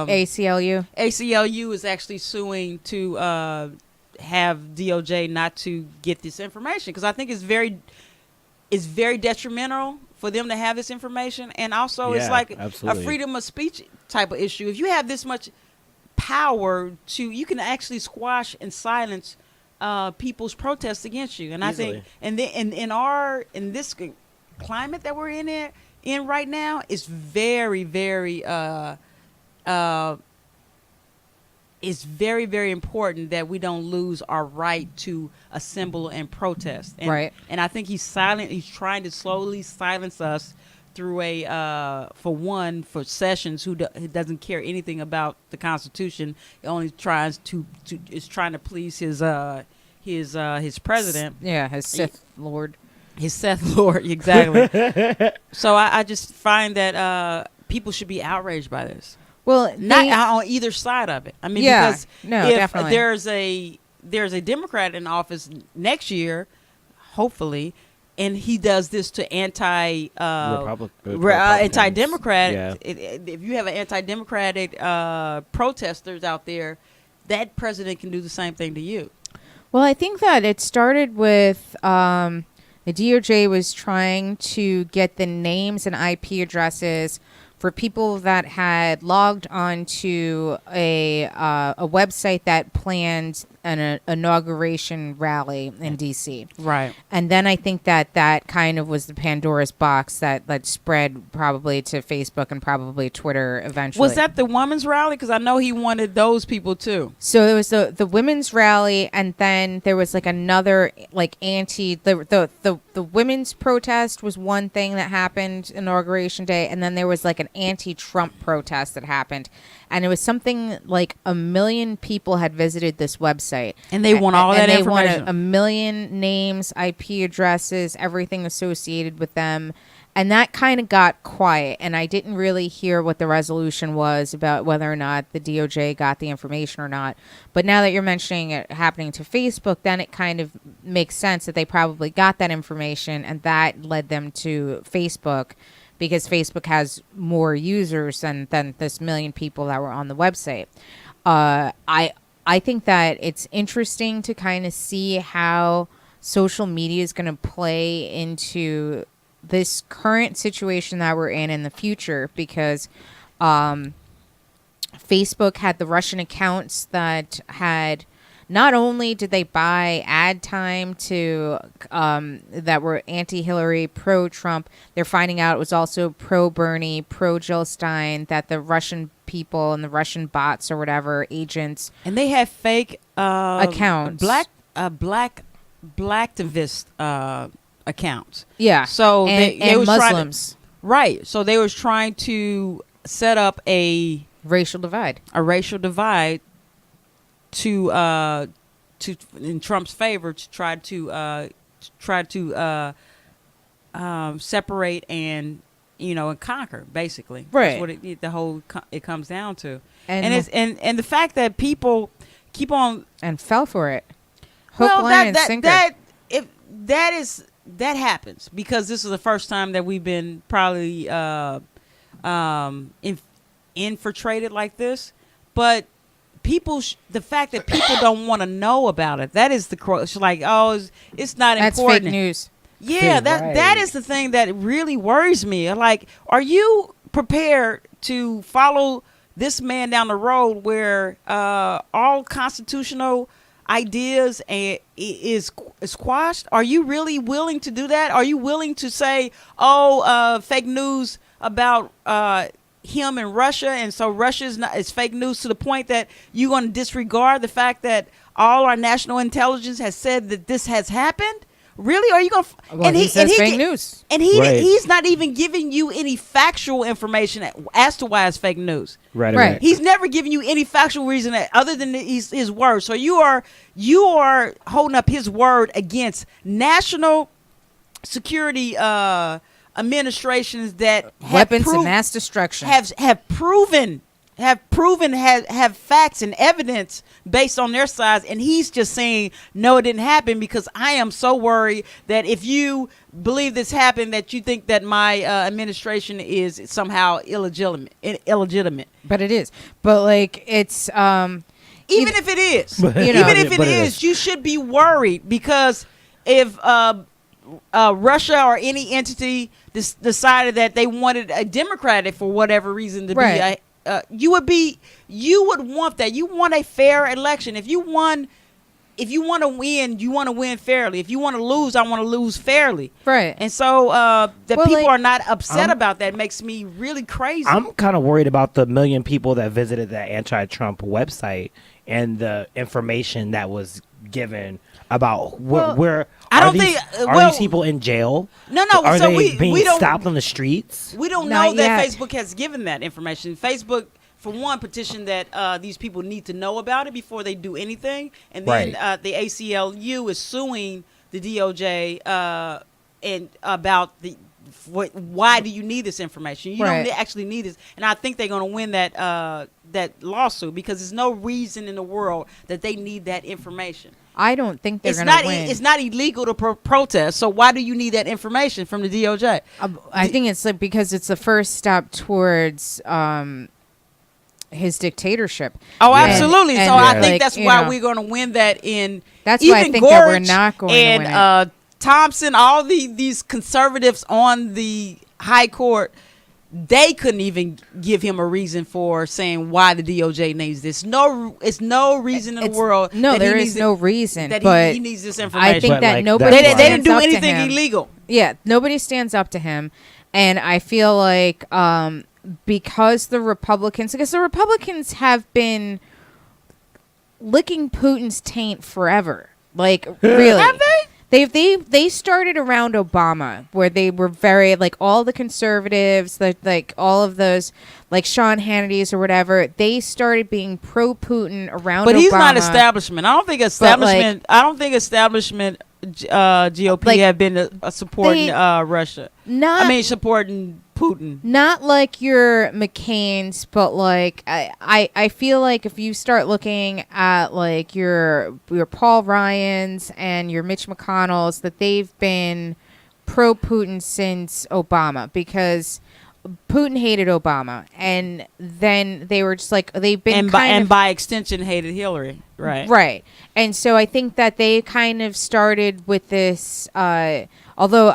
ACLU. ACLU is actually suing to have DOJ not to get this information, because I think it's very detrimental for them to have this information, and also it's like absolutely. a freedom of speech type of issue. If you have this much power you can actually squash and silence people's protests against you. And easily. I think, and then in this climate that we're in right now, is very, very it's very, very important that we don't lose our right to assemble and protest. And, right. And I think he's trying to slowly silence us through for Sessions, who doesn't care anything about the Constitution. He only tries to please his president. Yeah, his Sith Lord. His Seth Lord, exactly. So I just find that people should be outraged by this. Well, not on either side of it. I mean, because if definitely. there's a Democrat in office next year, hopefully, and he does this to anti-Democrat. Yeah. If you have an anti-democratic protesters out there, that president can do the same thing to you. Well, I think that it started with the DOJ was trying to get the names and IP addresses for people that had logged onto a website that planned an inauguration rally in D.C. Right. And then I think that kind of was the Pandora's box that spread probably to Facebook and probably Twitter eventually. Was that the women's rally? Because I know he wanted those people too. So there was the women's rally, and then there was another the women's protest was one thing that happened Inauguration Day, and then there was an anti-Trump protest that happened, and it was something like 1 million people had visited this website, and they want all that information. They want 1 million names, IP addresses, everything associated with them. And that kind of got quiet, and I didn't really hear what the resolution was about whether or not the DOJ got the information or not. But now that you're mentioning it happening to Facebook, then it kind of makes sense that they probably got that information, and that led them to Facebook, because Facebook has more users than this 1 million people that were on the website. I think that it's interesting to kind of see how social media is going to play into this current situation that we're in the future, because Facebook had the Russian accounts that had not only did they buy ad time to that were anti-Hillary, pro-Trump, they're finding out it was also pro-Bernie, pro-Jill Stein, that the Russian people and the Russian bots or whatever agents And they have fake accounts, blacktivist accounts. yeah. So and they was trying to- Muslims, Right. So they was trying to set up a racial divide. racial divide to in Trump's favor to try to separate and and conquer, basically. Right. That's what it comes down to. And And it's and the fact that people keep on and fell for it. Hook, line, and sinker. That happens because this is the first time that we've been probably infiltrated like this. But the fact that people don't want to know about it, that is it's like, oh, it's not That's important. fake news. Yeah, that is the thing that really worries me. Like, are you prepared to follow this man down the road where all constitutional ideas is quashed? Are you really willing to do that? Are you willing to say, fake news about him and Russia, and so Russia is fake news, to the point that you're going to disregard the fact that all our national intelligence has said that this has happened? Really? Are you going to? Well, he says fake news. And he's not even giving you any factual information as to why it's fake news. Right. He's never given you any factual reason other than his word. So you are holding up his word against national security administrations that Weapons of mass destruction have facts and evidence based on their sides, and he's just saying no, it didn't happen because I am so worried that if you believe this happened, that you think that my administration is somehow illegitimate. But it is. But like it's Even if it is, You know. even if it But it is, is. you should be worried, because if Russia or any entity decided that they wanted a Democratic for whatever reason to Right. be, you would want that. You want a fair election. If you want to win, you want to win fairly. If you want to lose, I want to lose fairly. right. And so that Well, people like, are not upset about that makes me really crazy. I'm kind of worried about the million people that visited that anti-Trump website and the information that was given about where I don't these, think- are well- these people in jail? No, Are so they we being don't stopped on the streets? We don't Not know that yet. Facebook has given that information. Facebook, for one, petitioned that these people need to know about it before they do anything, and then Right. the ACLU is suing the DOJ and about why do you need this information? You Right. don't actually need this, and I think they're going to win that lawsuit, because there's no reason in the world that they need that information. I don't think they're It's going not to win. it's not illegal to protest, so why do you need that information from the DOJ? I think it's like because it's the first step towards his dictatorship. Oh, And- absolutely. and, So I like, think that's you why know, we're going to win that in. That's why I even think that we're Gorge not going to and, win it. Thompson, all these conservatives on the high court, they couldn't even give him a reason for saying why the DOJ needs this. It's no reason in the world. No, that he there needs is no reason. that but he needs this information. I think But, that like, nobody that's they why- didn't do stands up to anything him. illegal. Yeah, nobody stands up to him, and I feel like because the Republicans have been licking Putin's taint forever. Like really, Have they? They started around Obama, where they were very like all the conservatives, like all of those, like Sean Hannity's or whatever. They started being pro Putin around. But Obama. he's not establishment. I don't think establishment. like- I don't think establishment GOP Like, have been supporting Russia. Supporting Putin. Not like your McCain's, but like I feel like if you start looking at like your Paul Ryans and your Mitch McConnell's, that they've been pro Putin since Obama, because Putin hated Obama, and then they were just like they've been And by extension hated Hillary. Right. And so I think that they kind of started with this, although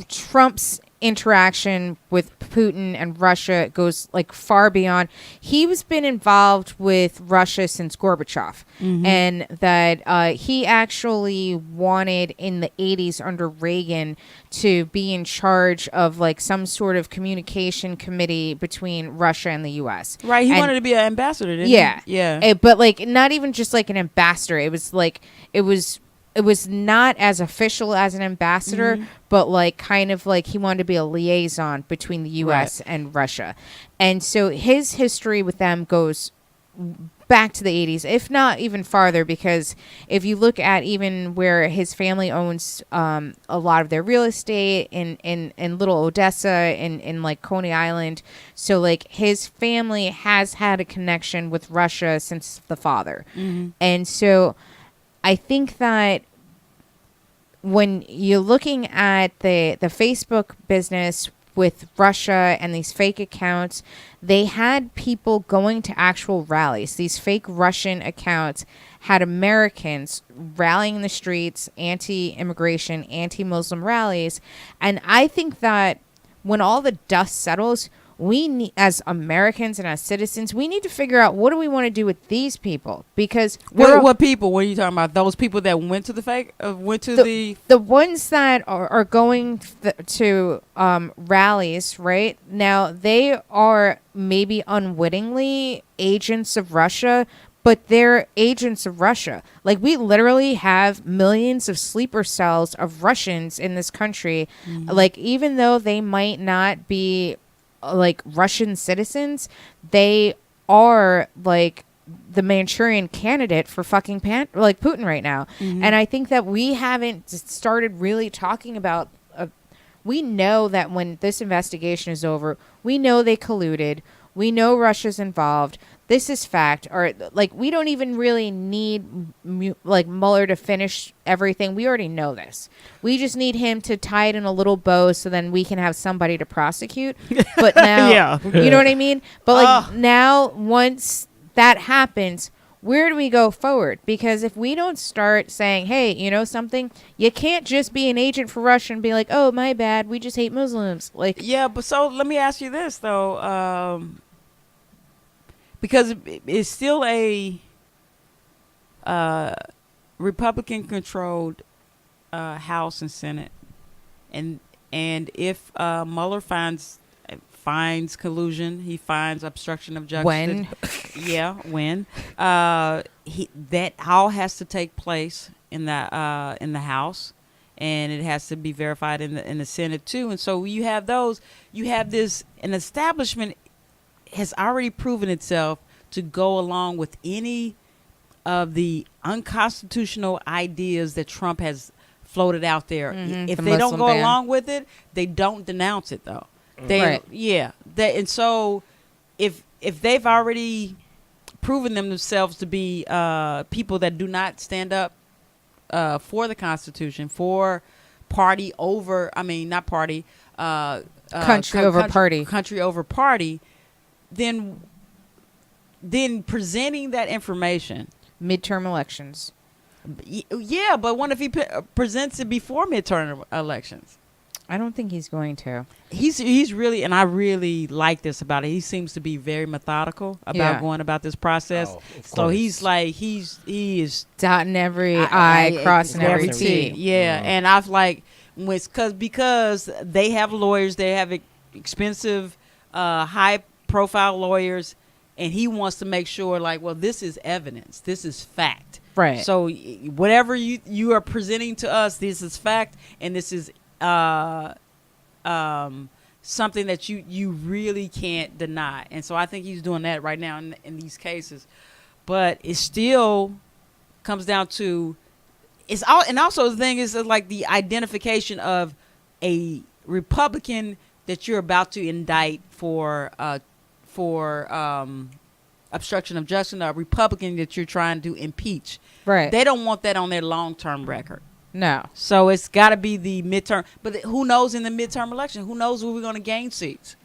Trump's interaction with Putin and Russia goes like far beyond. He's been involved with Russia since Gorbachev, and that he actually wanted in the 80s under Reagan to be in charge of like some sort of communication committee between Russia and the U.S. Right. He And- wanted to be an ambassador, didn't yeah, he? Yeah. But like not even just like an ambassador. It was like it was not as official as an ambassador, but like kind of like he wanted to be a liaison between the U.S. and Russia. And so his history with them goes back to the 80s, if not even farther, because if you look at even where his family owns a lot of their real estate in Little Odessa, in like Coney Island. So like his family has had a connection with Russia since the father. And so I think that when you're looking at the Facebook business with Russia and these fake accounts, they had people going to actual rallies. These fake Russian accounts had Americans rallying in the streets, anti-immigration, anti-Muslim rallies. And I think that when all the dust settles, we need, as Americans and as citizens, we need to figure out what do we want to do with these people, because What people? What are you talking about? Those people that went to the fake, went to the ones that are going to rallies right now, they are maybe unwittingly agents of Russia, but they're agents of Russia. Like, we literally have millions of sleeper cells of Russians in this country. Like, even though they might not be like Russian citizens, they are like the Manchurian candidate for fucking like Putin right now. And I think that we haven't started really talking about we know that when this investigation is over, we know they colluded, we know Russia's involved, this is fact. Or like, we don't even really need like Mueller to finish everything. We already know this. We just need him to tie it in a little bow so then we can have somebody to prosecute. But now, you know what I mean? But like now, once that happens, where do we go forward? Because if we don't start saying, hey, you know something, you can't just be an agent for Russia and be like, oh, my bad, we just hate Muslims. Like, yeah, but so let me ask you this though, because it's still a Republican-controlled House and Senate, and if Mueller finds collusion, he finds obstruction of justice. When? Yeah, when that all has to take place in the House, and it has to be verified in the Senate too. And so you have those. You have an establishment has already proven itself to go along with any of the unconstitutional ideas that Trump has floated out there. If The they don't Muslim go ban. along with it, they don't denounce it though. Right. And so if they've already proven themselves to be people that do not stand up for the Constitution, for party over, I mean, not party, Country over party. country over party, then presenting that information. midterm elections. Yeah, but what if he presents it before midterm elections? I don't think he's going to. He's really, and I really like this about it. He seems to be very methodical about going about this process. Oh, of So course. he's like he is Dotting every I, crossing every T. Yeah, and I've like because they have lawyers, they have expensive, high profile lawyers, and he wants to make sure like, well, this is evidence, this is fact. Right. So whatever you are presenting to us, this is fact, and this is something that you really can't deny. And so I think he's doing that right now in these cases. But it still comes down to and also the thing is like the identification of a Republican that you're about to indict for obstruction of justice, a Republican that you're trying to impeach. Right. They don't want that on their long-term record. No. So it's got to be the midterm. But who knows in the midterm election? Who knows where we're going to gain seats?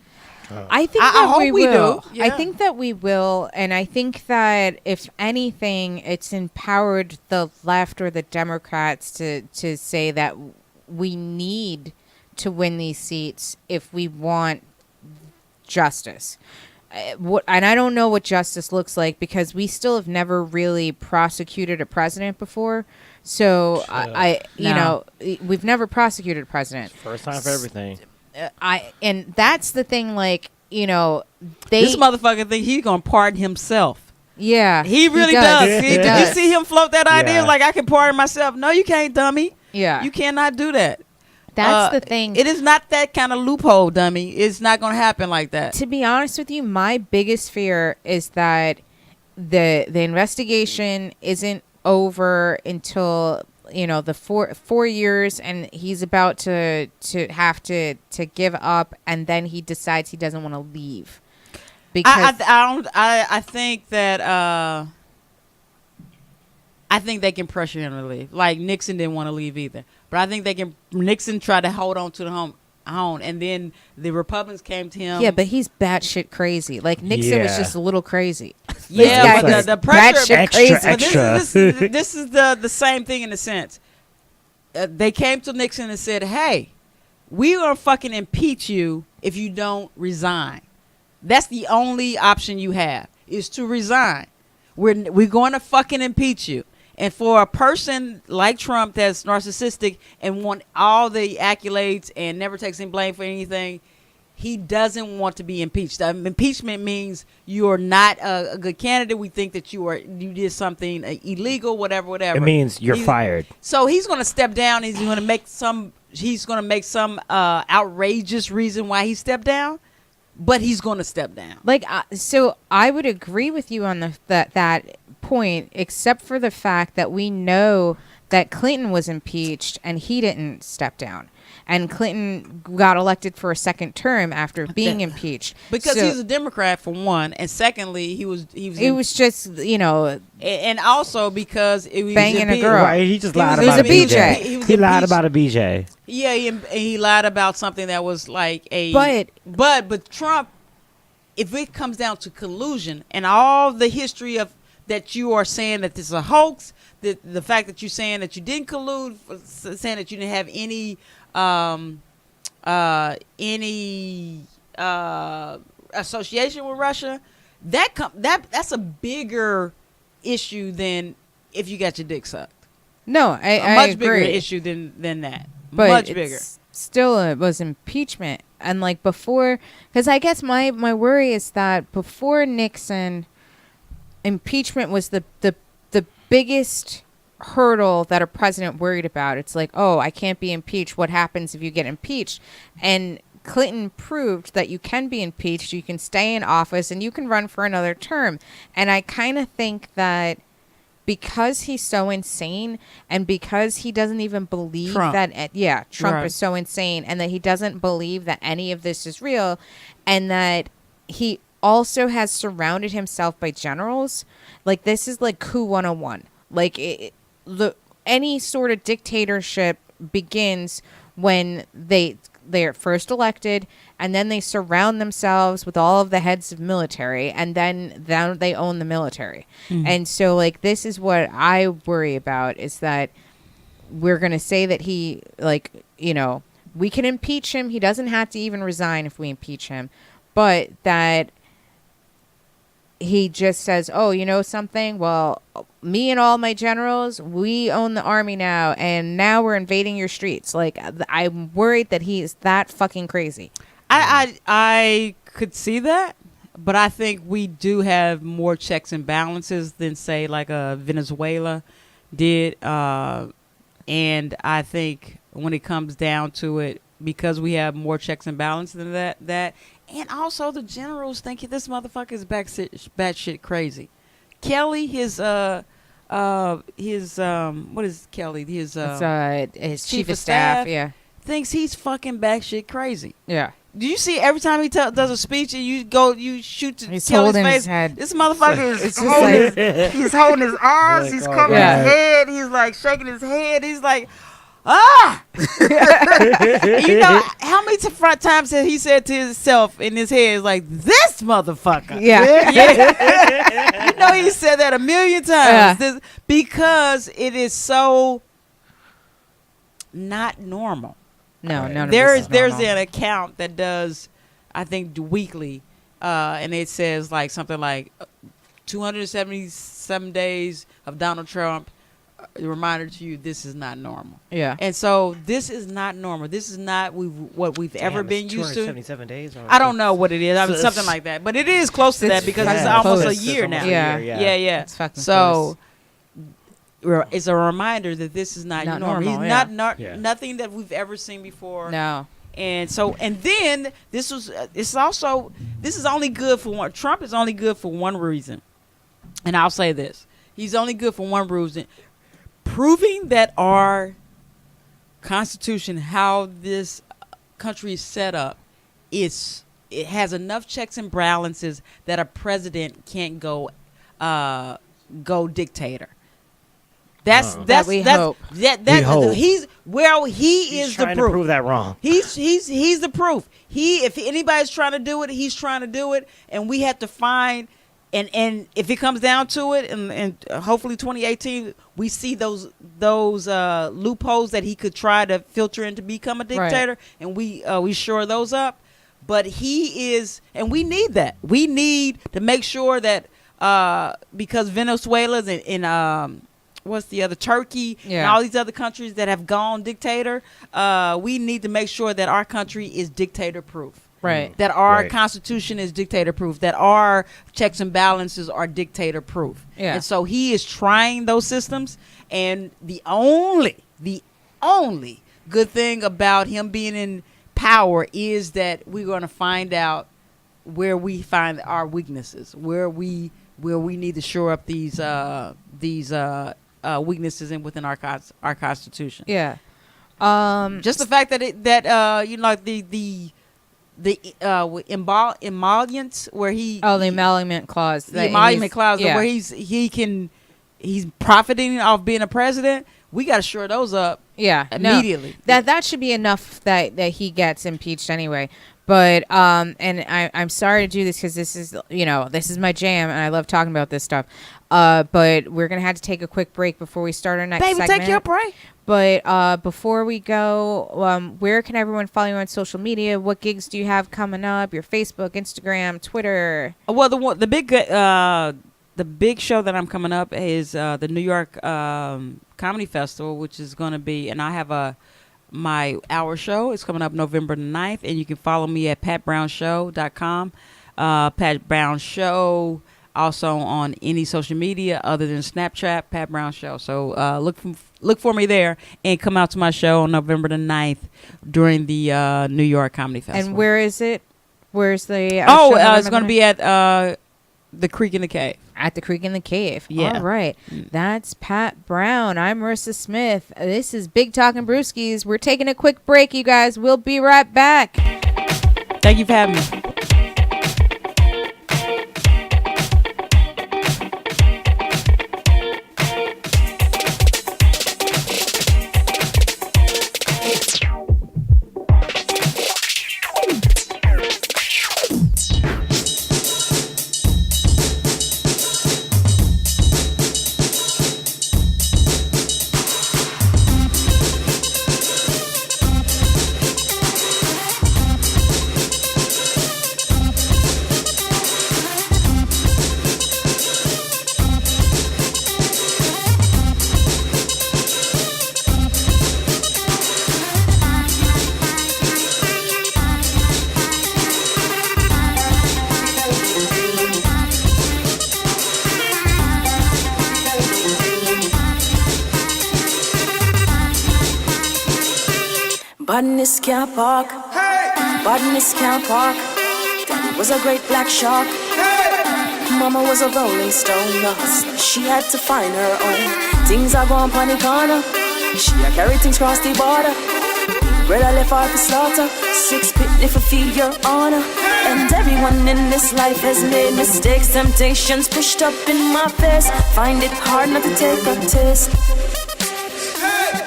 I think I that hope we we will. do. I Yeah. think that we will, and I think that if anything, it's empowered the left or the Democrats to say that we need to win these seats if we want justice. And I don't know what justice looks like because we still have never really prosecuted a president before. So we've never prosecuted a president. First time for everything. And that's the thing. Like, this motherfucker think he's gonna pardon himself. Yeah, he really does. He Did does. you see him float that idea? Like, I can pardon myself. No, you can't, dummy. Yeah, you cannot do that. That's the thing. It is not that kind of loophole, dummy. It's not going to happen like that. To be honest with you, my biggest fear is that the investigation isn't over until the 4 years, and he's about to have to give up, and then he decides he doesn't want to leave. Because I think that I think they can pressure him to leave. Like, Nixon didn't want to leave either. But I think Nixon tried to hold on to the home, and then the Republicans came to him. Yeah, but he's batshit crazy. Like, Nixon was just a little crazy. Yeah, but the pressure, extra. This is the same thing in a sense. They came to Nixon and said, "Hey, we are fucking impeach you if you don't resign. That's the only option you have, is to resign. We're going to fucking impeach you." And for a person like Trump that's narcissistic and want all the accolades and never takes any blame for anything, he doesn't want to be impeached. Impeachment means you're not a good candidate. We think that you did something illegal, whatever. It means you're fired. So he's going to step down. He's going to make some outrageous reason why he stepped down. But he's going to step down. Like, so I would agree with you on that point, except for the fact that we know that Clinton was impeached and he didn't step down. And Clinton got elected for a second term after being impeached. Because he's a Democrat, for one. And secondly, he was just, And also because it was banging a girl. Right, he just lied about a BJ. He lied about a BJ. Yeah, he lied about something that was like a... But Trump, if it comes down to collusion and all the history of that you are saying that this is a hoax, the fact that you're saying that you didn't collude, saying that you didn't have any association with Russia, that's a bigger issue than if you got your dick sucked. No, a much agree. bigger issue than that. But much bigger. Still, it was impeachment, and like before, because I guess my worry is that before Nixon, impeachment was the biggest hurdle that a president worried about. It's like, oh, I can't be impeached. What happens if you get impeached? And Clinton proved that you can be impeached, you can stay in office, and you can run for another term. And I kind of think that because he's so insane, and because he doesn't even believe Trump Right. is so insane, and that he doesn't believe that any of this is real, and that he also has surrounded himself by generals. Like, this is like coup 101. Like, any sort of dictatorship begins when they're first elected, and then they surround themselves with all of the heads of military, and then they own the military. Mm-hmm. And so, like, this is what I worry about, is that we're going to say that he, like, we can impeach him. He doesn't have to even resign if we impeach him. But that he just says, oh, you know something? Well, me and all my generals, we own the army now, and now we're invading your streets. Like, I'm worried that he is that fucking crazy. I could see that, but I think we do have more checks and balances than, say, like Venezuela did. And I think when it comes down to it, because we have more checks and balances than that, and also the generals think this motherfucker is batshit crazy. Kelly, what is Kelly? His chief of staff, yeah, thinks he's fucking batshit crazy. Yeah. Do you see every time he does a speech and you shoot to he's Kelly's holding face? his head. This motherfucker is holding he's holding his arms, like, he's oh, covering God. his head, he's like shaking his head, he's like, ah! You know how many times has he said to himself in his head, like, this motherfucker? Yeah. You know he said that a million times. Because it is so not normal. No, none of There's this is normal. an account that does, I think, weekly, and it says like something like 277 days of Donald Trump. A reminder to you, this is not normal. Yeah. And so this is not normal. This is not what we've ever been used to. 277 days. I don't know what it is. I mean, something like that, but it is close to that because it's almost a close. year now. Yeah. Yeah. It's fucking So it's a reminder that this is not, Not normal. normal, He's yeah. not Yeah. nothing that we've ever seen before. No. And so, and then this is only good for one. Trump is only good for one reason, and I'll say this: he's only good for one reason, proving that our Constitution, how this country is set up, it has enough checks and balances that a president can't go dictator. That's we hope. he is the trying to proof. prove that wrong. He's the proof. If anybody's trying to do it, he's trying to do it, and we have to find and if it comes down to it, and hopefully 2018 we see those loopholes that he could try to filter in to become a dictator, Right. and we shore those up. But he is, and we need that. We need to make sure that because Venezuela's and what's the other, Turkey, and Yeah. all these other countries that have gone dictator, we need to make sure that our country is dictator proof. Right. That our Right. Constitution is dictator proof, that our checks and balances are dictator proof. Yeah. And so he is trying those systems, and the only good thing about him being in power is that we're going to find out where we find our weaknesses, where we need to shore up these weaknesses within our Constitution. Yeah. Just the fact that the emoluments where he the emolument clause. the emolument clause where he's profiting off being a president. We got to shore those up. Yeah, immediately. No, that should be enough that he gets impeached anyway. But and I'm sorry to do this because this is my jam and I love talking about this stuff. But we're gonna have to take a quick break before we start our next segment. Take your break. But before we go, where can everyone follow you on social media? What gigs do you have coming up? Your Facebook, Instagram, Twitter. Well, the big show that I'm coming up is the New York Comedy Festival, which is going to be, and I have my hour show. It's coming up November 9th, and you can follow me at patbrownshow.com. Pat Brown Show, also on any social media other than Snapchat, Pat Brown Show. So look for me there, and come out to my show on November the 9th during the New York Comedy Festival. And where is it? Where's the show it's going to be at the Creek in the Cave. At the Creek in the Cave. Yeah. All right. That's Pat Brown. I'm Marissa Smith. This is Big Talkin' Brewskies. We're taking a quick break, you guys. We'll be right back. Thank you for having me. Badness can't park. Badness can't park. Daddy was a great black shark. Mama was a rolling stone. She had to find her own. Things are going on the corner. She a carry things across the border. Brother left her for slaughter. 6 pit if I feel your honor. And everyone in this life has made mistakes. Temptations pushed up in my face. Find it hard not to take a taste.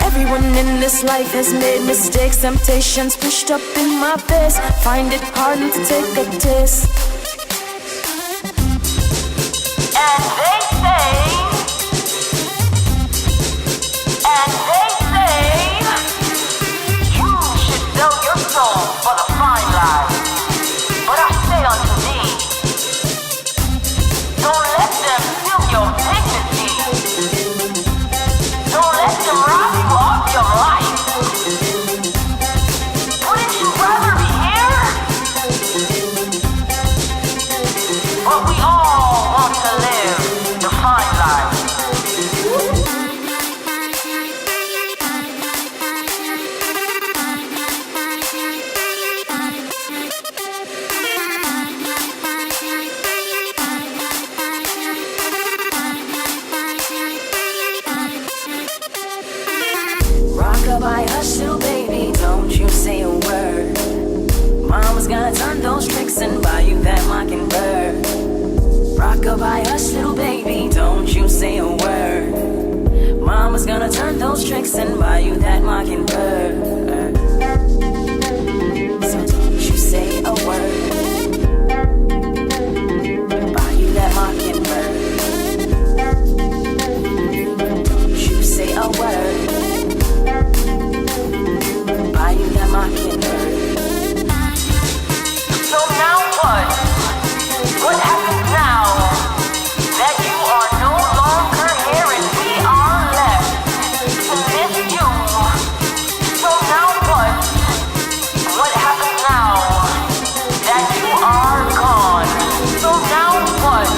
Everyone in this life has made mistakes. Temptations pushed up in my face. Find it hard not to take a taste. And they say you should Rockabye, hush, little baby, don't you say a word. Mama's gonna turn those tricks and buy you that mockingbird. Rockabye, hush, little baby, don't you say a word. Mama's gonna turn those tricks and buy you that mockingbird. So don't you say a word. Buy you that mockingbird. Don't you say a word. Buy you that mockingbird. So now what? What happens now? That you are no longer here and we are left to miss you. So now what? What happens now? That you are gone. So now what?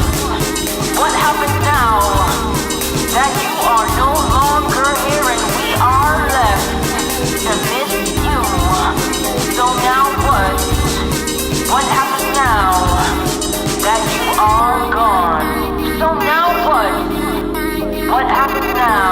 What happens now? That you are no longer here and we are left to miss you. So now what? What happens now? That you are gone. So now what? What happens now?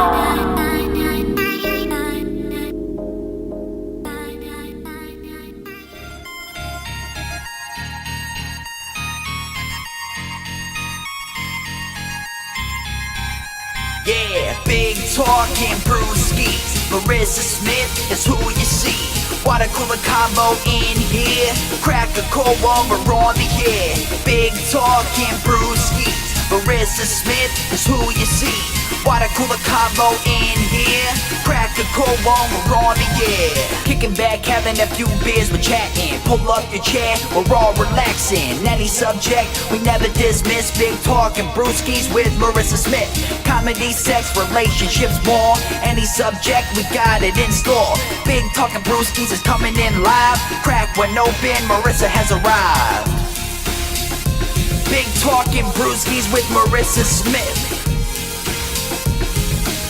Yeah, big talking Brewskies. Marissa Smith is who you see. Water cooler combo in here. Crack a cold one, we're on the air. Big talking Brewskies. Marissa Smith is who you see. Water cooler combo in here. Crack a cold one, we're on the air. Kicking back, having a few beers, we're chatting. Pull up your chair, we're all relaxing. Any subject, we never dismiss. Big talking Brewskies with Marissa Smith. Comedy, sex, relationships, more. Any subject, we got it in store. Big talking Brewskies is coming in live. Crack one open, Marissa has arrived. Big talking Brewskies with Marissa Smith.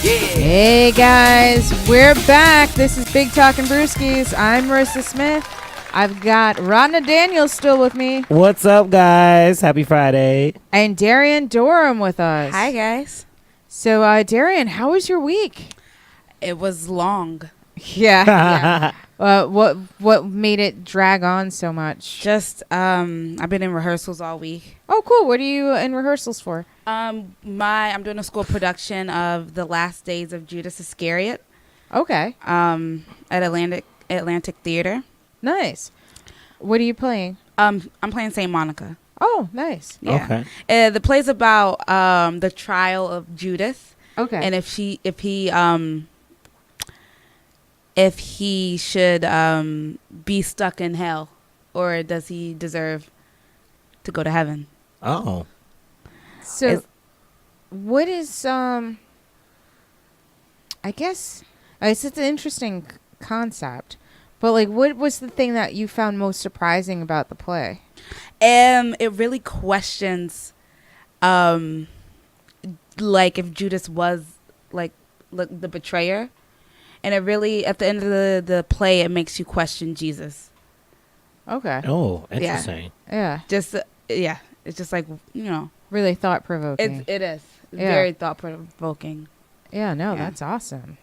Yeah. Hey guys, we're back. This is Big Talkin' Brewskis. I'm Marissa Smith. I've got Rodna Daniels still with me. What's up, guys? Happy Friday. And Darian Dorham with us. Hi, guys. So, Darian, how was your week? It was long. Yeah. What made it drag on so much? Just I've been in rehearsals all week. Oh, cool. What are you in rehearsals for? I'm doing a school production of The Last Days of Judas Iscariot. Okay. At Atlantic Theater. Nice. What are you playing? I'm playing Saint Monica. Oh, nice. Yeah. Okay. The play's about the trial of Judas. Okay. And if he should be stuck in hell, or does he deserve to go to heaven? Oh. So, what is I guess it's an interesting concept, but like, what was the thing that you found most surprising about the play? It really questions, like if Judas was like the betrayer, and it really at the end of the play it makes you question Jesus. Okay. Oh, interesting. Yeah. Just it's just like, you know, really thought provoking. It is very thought provoking. Yeah. No, that's awesome.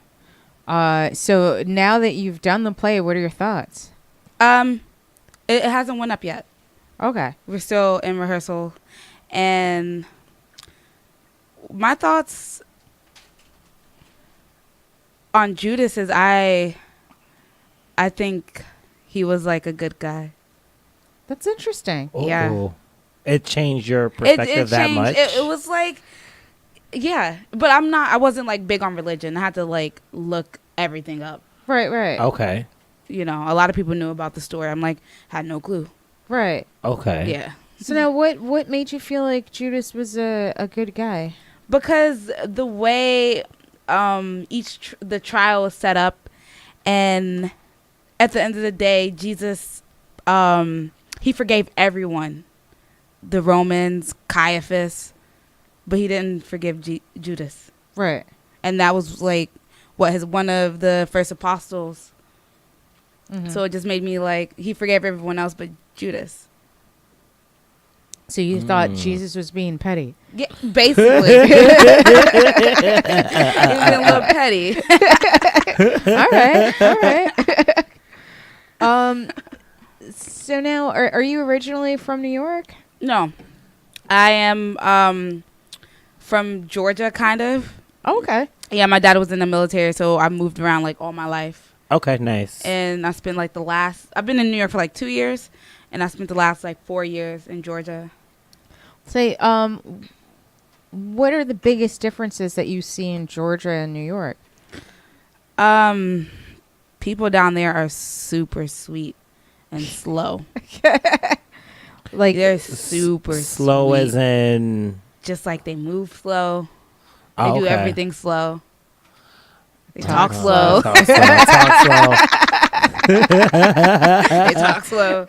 So now that you've done the play, what are your thoughts? It hasn't went up yet. Okay. We're still in rehearsal, and my thoughts on Judas is I think he was like a good guy. That's interesting. Oh, Yeah. It changed your perspective that much? It was like, yeah, but I wasn't like big on religion. I had to like look everything up. Right. Okay. You know, a lot of people knew about the story. I'm like, had no clue. Right. Okay. Yeah. So now what made you feel like Judas was a good guy? Because the way the trial was set up, and at the end of the day, Jesus, he forgave everyone. The Romans, Caiaphas, but he didn't forgive Judas. Right. And that was like one of the first apostles. Mm-hmm. So it just made me like, he forgave everyone else but Judas. So you thought Jesus was being petty? Yeah, basically. He was a little petty. All right. All right. So now, are you originally from New York? No, I am from Georgia, kind of. Oh, okay. Yeah, my dad was in the military, so I moved around like all my life. Okay, nice. And I spent like I've been in New York for like 2 years, and I spent the last like 4 years in Georgia. Say, what are the biggest differences that you see in Georgia and New York? People down there are super sweet and slow. Like They're super slow sweet. as in Just like they move slow. They Oh, do okay. everything slow. They Talk talk slow. Talk slow. Talk slow. They talk slow.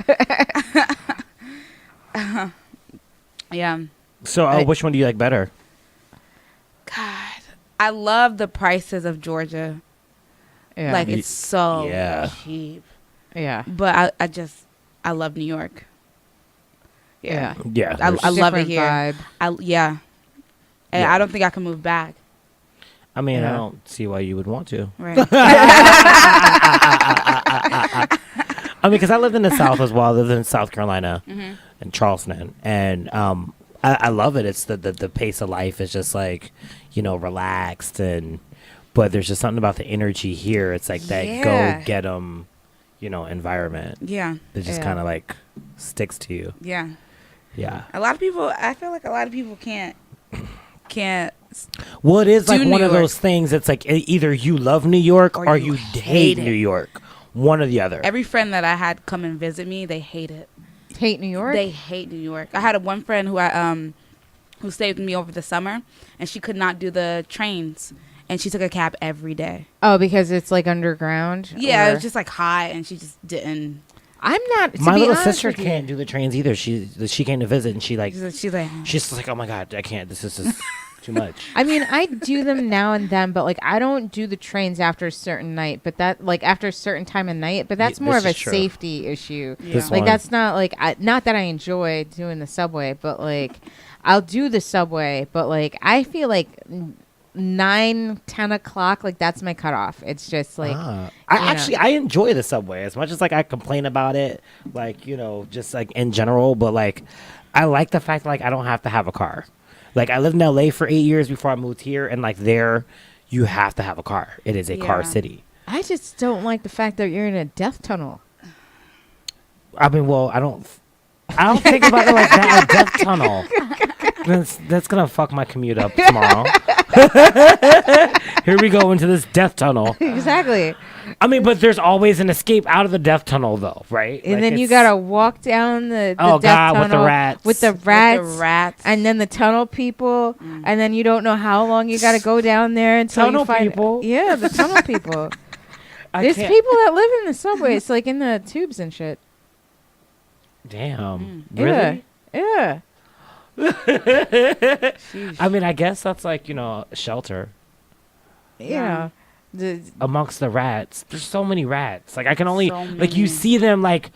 Yeah. So, which one do you like better? God, I love the prices of Georgia. yeah, Like it's so Yeah. cheap. yeah, But I love New York. yeah. Yeah, I love it Different here. vibe. And Yeah. I don't think I can move back. I mean, I Yeah. don't see why you would want to. Right. I mean, because I lived in the South as well. I lived in South Carolina Mm-hmm. and Charleston, and I love it. It's the pace of life is just like, relaxed, but there's just something about the energy here. It's like that Yeah. go get 'em, environment Yeah. that just Yeah. kind of like sticks to you. Yeah. Yeah. A lot of people. I feel like a lot of people can't. Well, it is like New one of York. those things. It's like either you love New York Or or you you hate hate it. New York. One or the other. Every friend that I had come and visit me, they hate it. Hate New York? They hate New York. I had one friend who stayed with me over the summer, and she could not do the trains, and she took a cab every day. Oh, because it's like underground? Yeah, Or- it was just like high, and she just didn't. I'm not. To My be little honest sister with you- can't do the trains either. She came to visit and She's like, she's just like, oh my god, I can't. This is just too much. I mean, I do them now and then, but like I don't do the trains after a certain night. But that like after a certain time of night. But that's Yeah, more this of a is true. safety issue. This Like one. that's not like not that I enjoy doing the subway, but like I'll do the subway. But like I feel like 9-10 o'clock, like that's my cutoff. It's just like I enjoy the subway as much as like I complain about it, like just like in general. But like I like the fact that like I don't have to have a car. Like I lived in LA for 8 years before I moved here, and like there, you have to have a car. It is a car Yeah. city. I just don't like the fact that you're in a death tunnel. I mean, well, I don't think about it like that. A death tunnel. That's gonna fuck my commute up tomorrow. Here we go into this death tunnel. Exactly. I mean, but there's always an escape out of the death tunnel, though, right? And Like, then you it's- gotta walk down the Oh, death God, tunnel with the rats. with the With rats, the rats. and then the tunnel people, and then you don't know how long you gotta go down there until Tunnel you find people? Yeah, the tunnel people. I There's can't- people that live in the subways, like in the tubes and shit. Damn. Really? Yeah. I mean, I guess that's like a shelter Yeah. The, amongst the rats. There's so many rats. Like I can only So like you many. see them like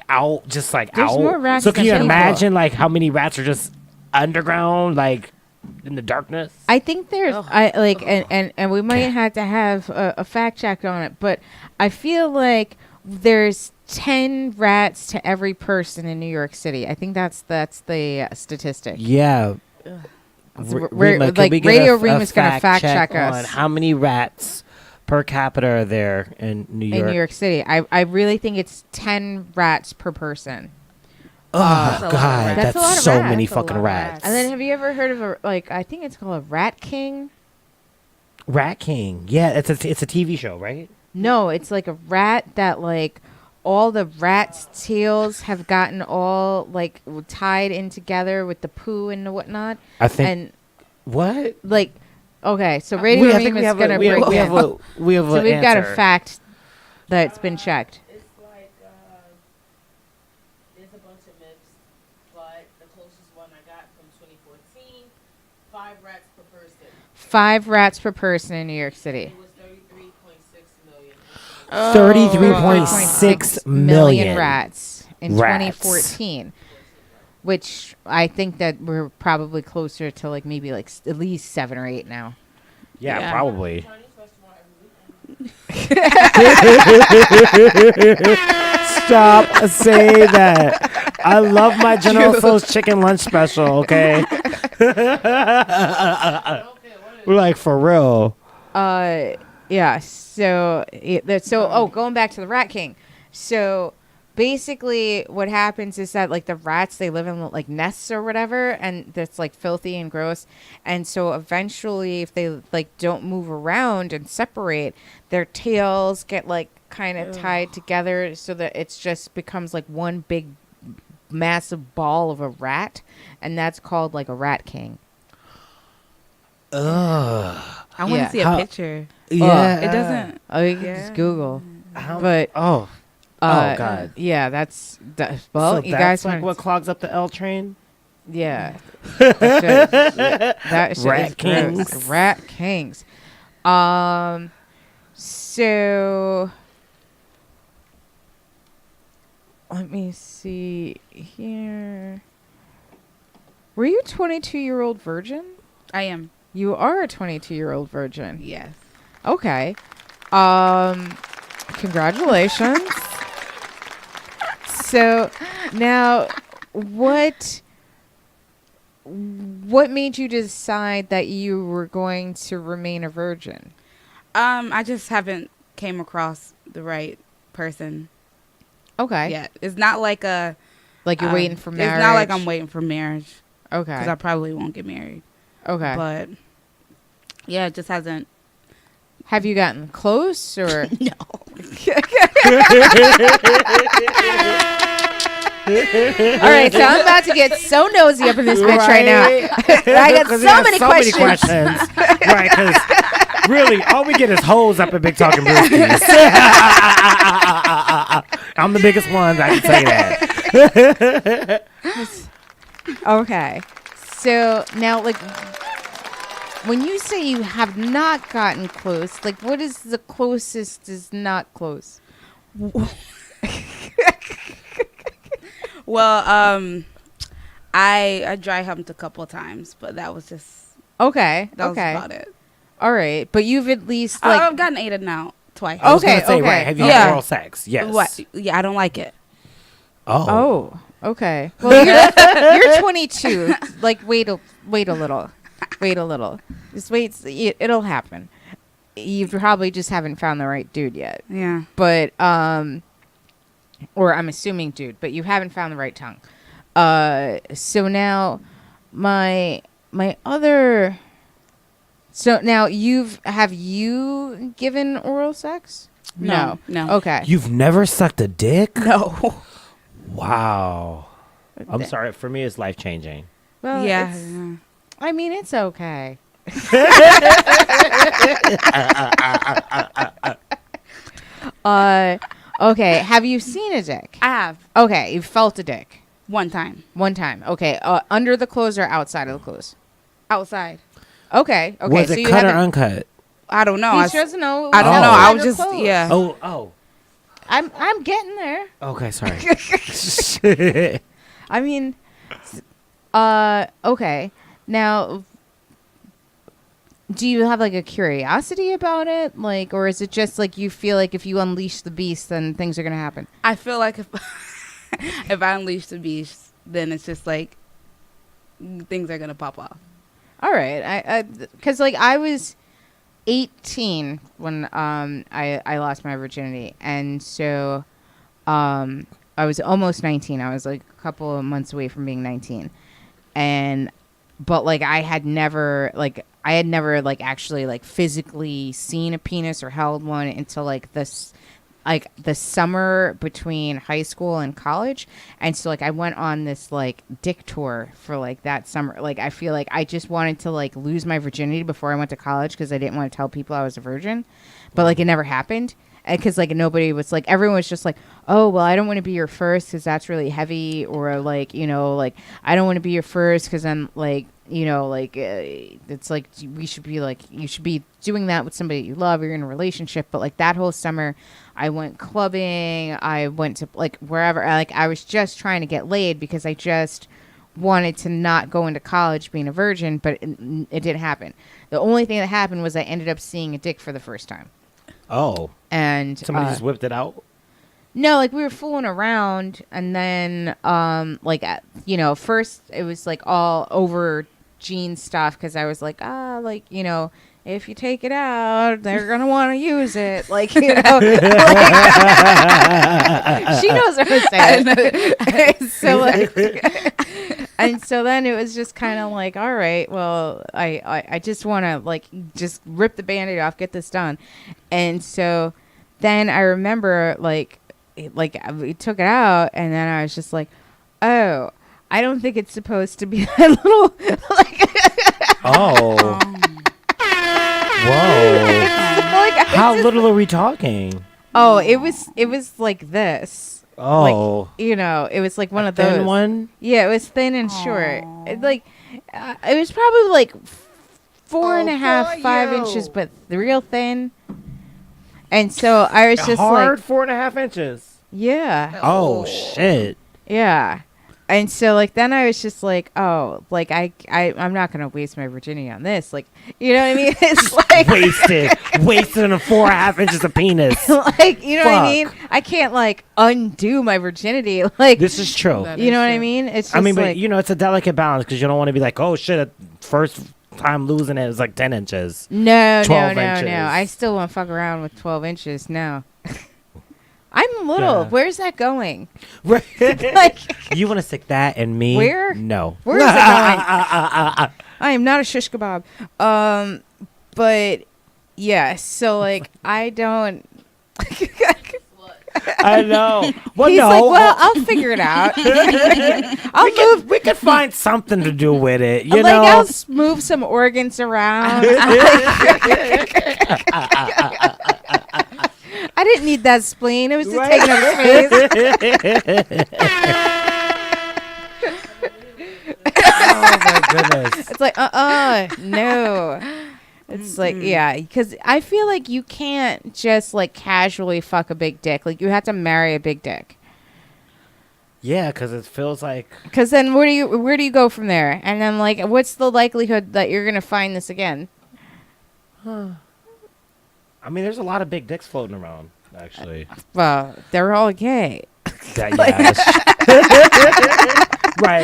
out, just like There's out. more rats so can than you people. imagine like how many rats are just underground, like in the darkness? I think there's I like and we might have to have a fact check on it, but I feel like there's 10 rats to every person in New York City. I think that's the statistic. Yeah. We're like Radio Reem is gonna fact check on us how many rats per capita are there in New York. in New York City. I really think it's 10 rats per person. Oh That's a lot of God, rats. That's a lot that's of so rats. many That's a lot fucking of rats. rats. And then have you ever heard of I think it's called a Rat King? Rat King. Yeah, it's a TV show, right? No, it's like a rat that like all the rats' tails have gotten all like tied in together with the poo and whatnot. I think And what? like, okay, so Radio I Reem think is gonna we break have in. we have So we've got a answer. fact that's been checked. It's like there's a bunch of myths, but the closest one I got from 2014, 5 rats per person. 5 rats per person in New York City. It was 33.6 million. 33.6 million million rats in Rats. 2014, which I think that we're probably closer to like maybe like at least 7 or 8 now. Yeah, Yeah. probably. Chinese restaurant every weekend. Stop saying that. I love my General Tso's chicken lunch special, okay? We're like, for real. Yeah. So, going back to the Rat King. So, basically, what happens is that like the rats, they live in like nests or whatever, and that's like filthy and gross. And so, eventually, if they like don't move around and separate, their tails get like kind of tied together, so that it's just becomes like one big, massive ball of a rat, and that's called like a Rat King. I want to Yeah. see a picture. Yeah. It doesn't. Oh, you can just Google. But Oh, God. Yeah, well, So you that's guys like want what clogs up the L train? Yeah. That shit Rat is gross. Kings. Rat Kings. So let me see here. Were you a 22-year-old virgin? I am. You are a 22-year-old virgin. Yes. Okay. Congratulations. So now what made you decide that you were going to remain a virgin? I just haven't came across the right person Okay. yet. It's not like a Like you're waiting for marriage. It's not like I'm waiting for marriage Okay. because I probably won't get married. Okay. But yeah, it just hasn't. Have you gotten close or No. All right, so I'm about to get so nosy up in this bitch right now. I got 'Cause so we many got questions. Right, because really, all we get is hoes up in Big Talking Brewskies. I'm the biggest one, I can say that. Okay. So now, like, when you say you have not gotten close, like, what is the closest is not close? Well, I dry humped a couple of times, but that was just Okay. that Okay. was about it. All right. But you've at least, like, I've gotten ate out twice. I was Okay, gonna say, okay. right, have you Yeah. had oral sex? Yes. What? Yeah, I don't like it. Oh. oh, okay. Well, you're 22. Like, wait a little. Wait a little. Just wait. It'll happen. You probably just haven't found the right dude yet. Yeah. But or I'm assuming dude, but you haven't found the right tongue. So now my other. So now have you given oral sex? No. Okay. You've never sucked a dick? No. Wow. I'm sorry. For me, it's life changing. Well, Yeah. I mean, it's okay. Okay. Have you seen a dick? I have Okay, you felt a dick one time one time. Okay, under the clothes or outside of the clothes? outside. Okay. Okay. Was so it you cut or haven't- uncut? I don't know. He I doesn't know. don't Oh. know. outside I of was just clothes. yeah. Oh. I'm getting there. Okay, sorry. I mean, okay. Now, do you have like a curiosity about it? Like, or is it just like you feel like if you unleash the beast, then things are going to happen? I feel like if if I unleash the beast, then it's just like things are gonna pop off. All right. Because like I was 18 when I lost my virginity, and so I was almost 19. I was like a couple of months away from being 19, but like I had never actually like physically seen a penis or held one until like this. Like the summer between high school and college. And so like I went on this like dick tour for like that summer. Like I feel like I just wanted to like lose my virginity before I went to college because I didn't want to tell people I was a virgin. But like it never happened. Because like nobody was like, everyone was just like, oh, well, I don't want to be your first because that's really heavy. Or like, you know, like I don't want to be your first because I'm like, you know, like it's like we should be like, you should be doing that with somebody you love. You're in a relationship. But like that whole summer I went clubbing. I went to like wherever. Like I was just trying to get laid because I just wanted to not go into college being a virgin. But it didn't happen. The only thing that happened was I ended up seeing a dick for the first time. Oh, and somebody just whipped it out. no, like we were fooling around, and then first it was like all over jean stuff because I was like, if you take it out, they're gonna want to use it, like, she knows what I'm saying. So like, and so then it was just kind of like, all right, well, I just want to like just rip the Band-Aid off, get this done, and so then I remember like we took it out, and then I was just like, oh, I don't think it's supposed to be that little. Oh. Whoa. How little are we talking? Oh, it was like this. Oh. Like, it was like one of thin those. one? Yeah, it was thin and short. It was probably like 4.5, 5 inches, but real thin. And so I was just hard like 4.5 inches. Yeah. Oh shit. Yeah. And so like then I was just like, oh, like I'm not gonna waste my virginity on this. Like, you know what I mean? It's like wasted on 4.5 inches of penis. Like, you know what I mean? I can't like undo my virginity. Like, this is true. You know what I mean? It's just but it's a delicate balance because you don't want to be like, oh shit, first time losing it is like 10 inches. No. 12 inches. I still won't fuck around with 12 inches. No. I'm little. Yeah. Where's that going? Like, you want to stick that in me? Where? No. Where is it going? I am not a shish kebab. But yeah. So like, I don't. I know. Well, He's no. like, well, I'll figure it out. We could find something to do with it. You like, know. I'll move some organs around. I didn't need that spleen. It was just taking up space. Oh my goodness. It's like, no. It's like, yeah, because I feel like you can't just like casually fuck a big dick. Like, you have to marry a big dick. Yeah, because it feels like. Because then where do you go from there? And then like, what's the likelihood that you're gonna find this again? I mean, there's a lot of big dicks floating around, actually. Well, they're all gay. Right,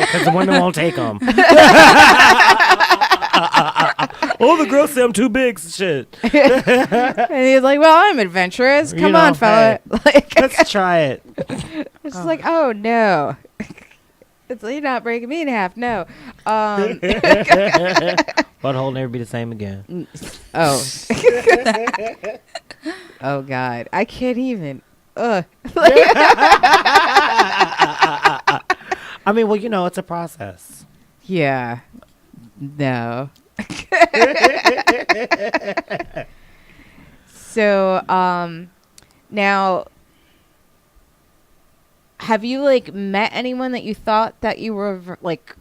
because the women won't take them. Oh, the girls say I'm too big. Shit. And he's like, well, I'm adventurous. Come on, fella. Hey, Like, let's try it. it's just like, oh, no. It's like, you're not breaking me in half. No. Butthole never be the same again. Oh. Oh, God. I can't even. Ugh. I mean, well, it's a process. Yeah. No. So, now, have you like met anyone that you thought that you were like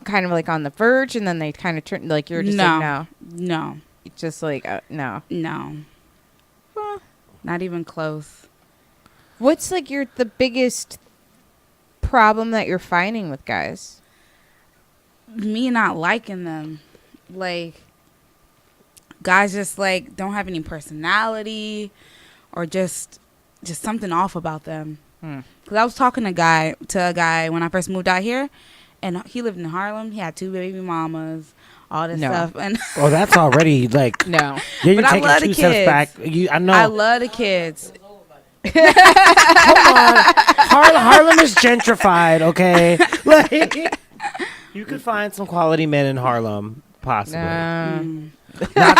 kind of like on the verge, and then they kind of turned like you're just like no, just like no. Well, not even close. What's like the biggest problem that you're finding with guys? Me not liking them. Like, guys just like don't have any personality, or just something off about them. Because I was talking to a guy when I first moved out here, and he lived in Harlem. He had 2 baby mamas, all this stuff. And oh, that's already like no. Yeah, you're but taking I love 2 the steps kids. back. I know. I love the kids. Come on, Harlem is gentrified. Okay, like you could find some quality men in Harlem, possibly. No. Not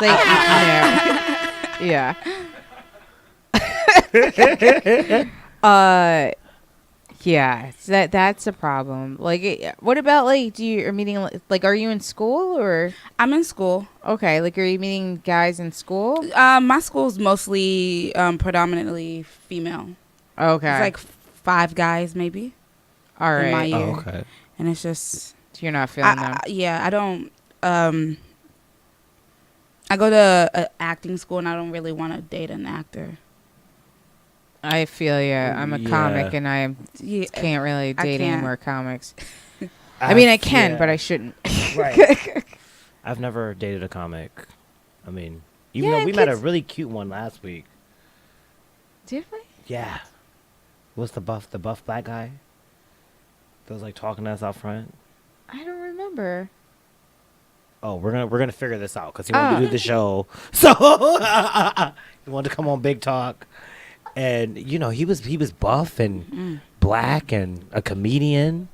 Like, no. Yeah. Yeah, so that's a problem. Like, what about like, are meeting like, are you in school or? I'm in school. Okay, like, are you meeting guys in school? My school's mostly predominantly female. Okay, It's like 5 guys maybe. all in my right. year. Oh, okay. And it's just So you're not feeling them. yeah, I don't I go to acting school, and I don't really want to date an actor. I feel you. I'm a comic, and I Yeah, can't really date any can't. more comics. I mean, I can, yeah. but I shouldn't. Right. I've never dated a comic. I mean, even Yeah, though and we met a kids- really cute one last week. Did we? Yeah. What's the buff black guy? That was like talking to us out front. I don't remember. Oh, we're gonna figure this out because he wanted to do the show. So he wanted to come on Big Talk, and he was buff and black and a comedian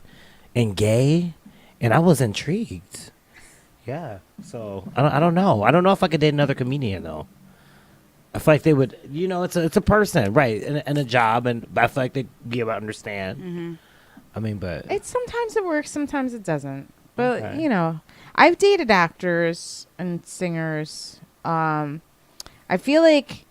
and gay, and I was intrigued. Yeah. So I don't know. I don't know if I could date another comedian though. I feel like they would. It's a person, right, and a job, and I feel like they'd be able to understand. I mean, but Sometimes it works, sometimes it doesn't. But Okay. I've dated actors and singers. I feel like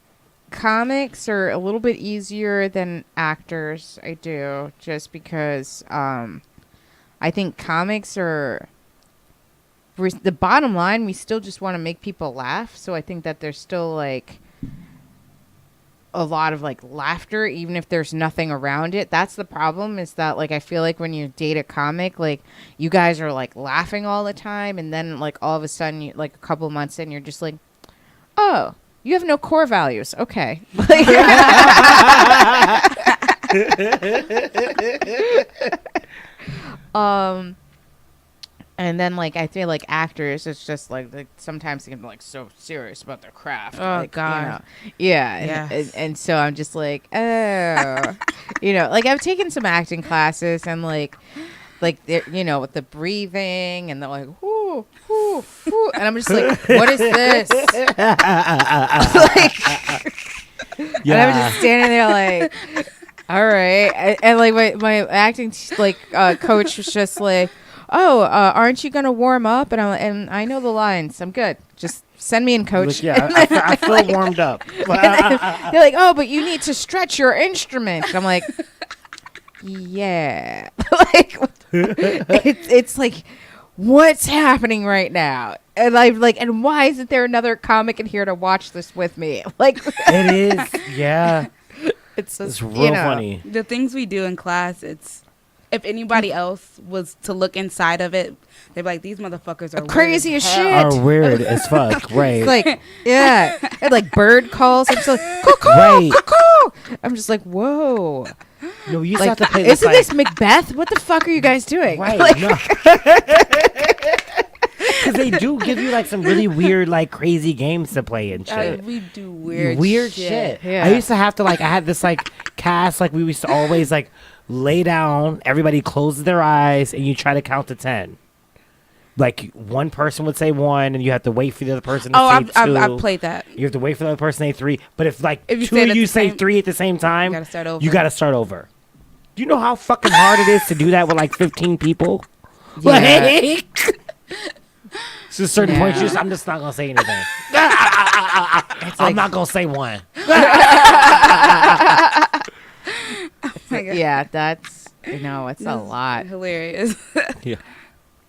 comics are a little bit easier than actors. I do, just because I think comics are the bottom line. We still just want to make people laugh, so I think that there's still like a lot of like laughter even if there's nothing around it. That's the problem, is that like I feel like when you date a comic, like you guys are like laughing all the time, and then like all of a sudden you, like a couple months in, you're just like, oh, you have no core values. Okay. And then like I feel like actors, it's just like sometimes they can be like so serious about their craft. Oh, like, God. Yeah. And so I'm just like, oh, like I've taken some acting classes, and like with the breathing and the like, whoo, whoo, whoo, and I'm just like, what is this? Like, and I'm just standing there like, all right, and like my acting coach was just like, oh, aren't you gonna warm up? And I know the lines. I'm good. Just send me in, coach. yeah, I feel warmed up. They're like, oh, but you need to stretch your instrument. I'm like, yeah. Like, it's like, what's happening right now? And I'm like, and why isn't there another comic in here to watch this with me? Like, It is, yeah. it's Real funny. The things we do in class, it's if anybody else was to look inside of it, they'd be like, these motherfuckers are crazy weird as hell. shit. Are weird as fuck, right? It's like, yeah, and like bird calls. I'm just like, cuckoo, Right. cuckoo. I'm just like, whoa. No, you used Like, to have to play this. isn't this Macbeth? What the fuck are you guys doing? Right? Like, No. Because they do give you like some really weird, like crazy games to play and shit. We do weird shit. Yeah. I used to have to I had this like cast, like we used to always like lay down, everybody closes their eyes, and you try to count to 10. Like one person would say 1, and you have to wait for the other person to say 2. I've played that. You have to wait for the other person to say 3. But if like If you two say it of at you the say same- 3 at the same time, You gotta start over. You gotta start over. Do you know how fucking hard it is to do that with like 15 people? Yeah. Like, to a certain point, Yeah. I'm just not gonna say anything. it's I'm like, not gonna say 1. yeah, that's it's a lot. Hilarious. Yeah.